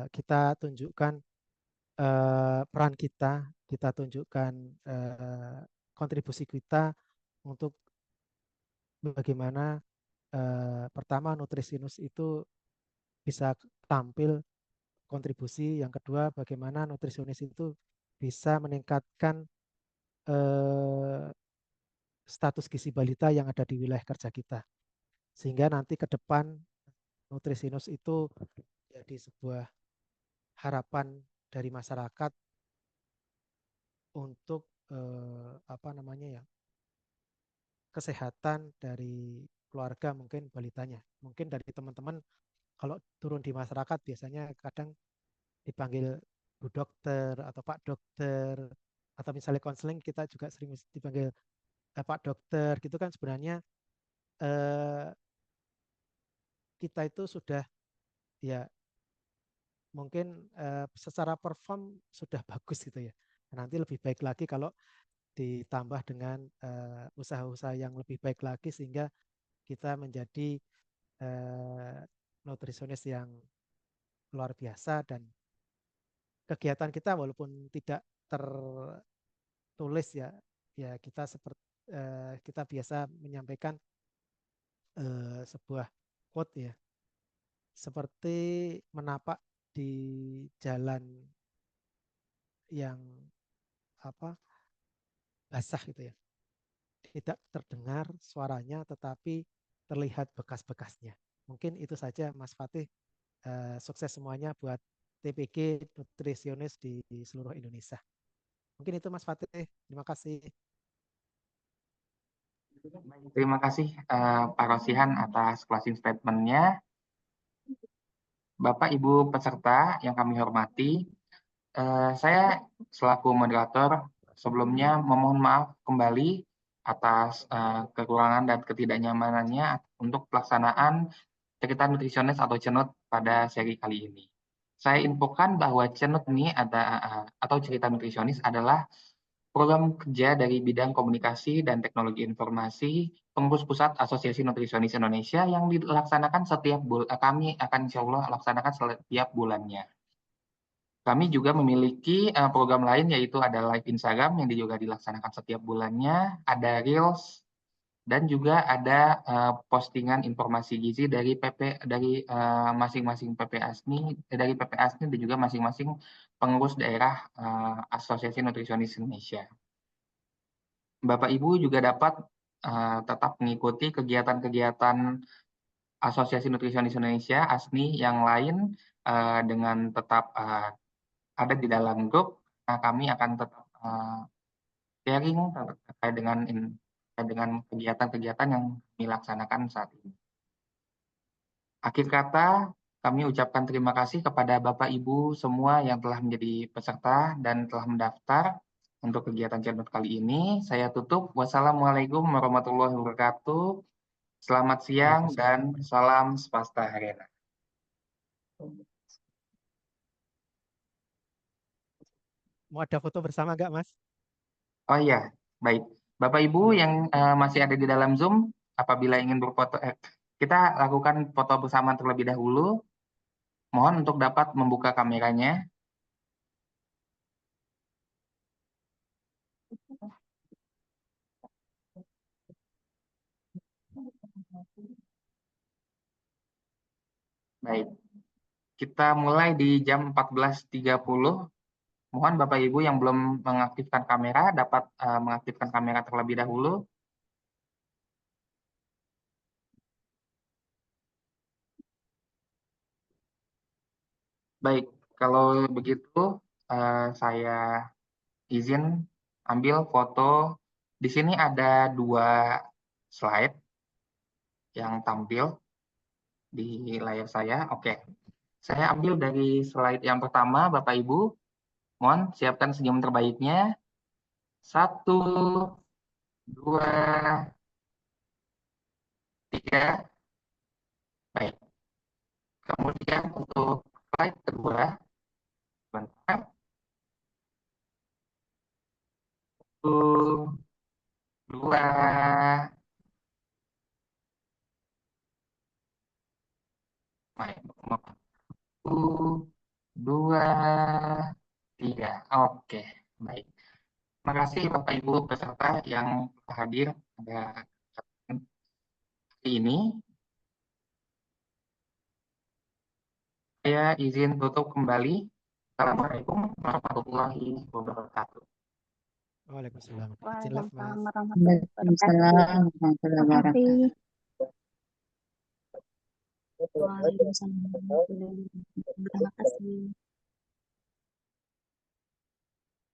kita tunjukkan peran kita tunjukkan kontribusi kita untuk bagaimana pertama nutrisinus itu bisa tampil kontribusi, yang kedua bagaimana nutrisionis itu bisa meningkatkan status gizi balita yang ada di wilayah kerja kita, sehingga nanti ke depan nutrisinus itu jadi sebuah harapan dari masyarakat untuk apa namanya ya, kesehatan dari keluarga, mungkin balitanya. Mungkin dari teman-teman kalau turun di masyarakat biasanya kadang dipanggil Bu Dokter atau Pak Dokter, atau misalnya konseling kita juga sering dipanggil Pak Dokter gitu kan. Sebenarnya eh, kita itu sudah ya mungkin secara perform sudah bagus gitu ya. Nanti lebih baik lagi kalau ditambah dengan usaha-usaha yang lebih baik lagi, sehingga kita menjadi nutrisionis yang luar biasa, dan kegiatan kita walaupun tidak tertulis ya, ya kita seperti kita biasa menyampaikan sebuah quote ya, seperti menapak di jalan yang apa basah gitu ya, tidak terdengar suaranya tetapi terlihat bekas-bekasnya. Mungkin itu saja Mas Fatih. Sukses semuanya buat TPG nutrisionis di seluruh Indonesia. Mungkin itu Mas Fatih. Terima kasih. Terima kasih Pak Rosihan atas closing statement-nya. Bapak Ibu peserta yang kami hormati, saya selaku moderator sebelumnya memohon maaf kembali atas kekurangan dan ketidaknyamanannya untuk pelaksanaan cerita nutrisionis atau cenut pada seri kali ini. Saya infokan bahwa cenut ini atau cerita nutrisionis adalah program kerja dari bidang komunikasi dan teknologi informasi pengurus pusat Asosiasi Nutrisionis Indonesia yang dilaksanakan setiap bulan. Kami akan insya Allah laksanakan setiap bulannya. Kami juga memiliki program lain, yaitu ada live Instagram yang juga dilaksanakan setiap bulannya, ada Reels, dan juga ada postingan informasi gizi dari masing-masing dari PPASNI dan juga masing-masing pengurus daerah Asosiasi Nutrisionis Indonesia. Bapak Ibu juga dapat tetap mengikuti kegiatan-kegiatan Asosiasi Nutrisionis Indonesia (ASNI) yang lain dengan tetap ada di dalam grup. Nah, kami akan tetap sharing terkait dengan kegiatan-kegiatan yang dilaksanakan saat ini. Akhir kata, kami ucapkan terima kasih kepada Bapak Ibu semua yang telah menjadi peserta dan telah mendaftar untuk kegiatan cenut kali ini. Saya tutup. Wassalamualaikum warahmatullahi wabarakatuh. Selamat siang dan salam swasta Harena. Mau ada foto bersama nggak, Mas? Oh iya, baik. Bapak Ibu yang masih ada di dalam Zoom, apabila ingin berfoto, kita lakukan foto bersama terlebih dahulu. Mohon untuk dapat membuka kameranya. Baik, kita mulai di jam 14.30. Mohon Bapak Ibu yang belum mengaktifkan kamera dapat mengaktifkan kamera terlebih dahulu. Baik, kalau begitu saya izin ambil foto. Di sini ada 2 slide yang tampil di layar saya. Oke, saya ambil dari slide yang pertama, Bapak Ibu. Mohon siapkan senyum terbaiknya. 1, 2, 3. Baik. Kemudian untuk slide kedua, bentar. 1, 2. Baik. 1, 2, 3. Oke, baik. Terima kasih Bapak Ibu peserta yang hadir pada hari ini. Saya izin tutup kembali. Assalamualaikum warahmatullahi wabarakatuh. Waalaikumsalam. Izin live, Mas. Waalaikumsalam warahmatullahi wabarakatuh. Waalaikumsalam warahmatullahi wabarakatuh. Terima kasih.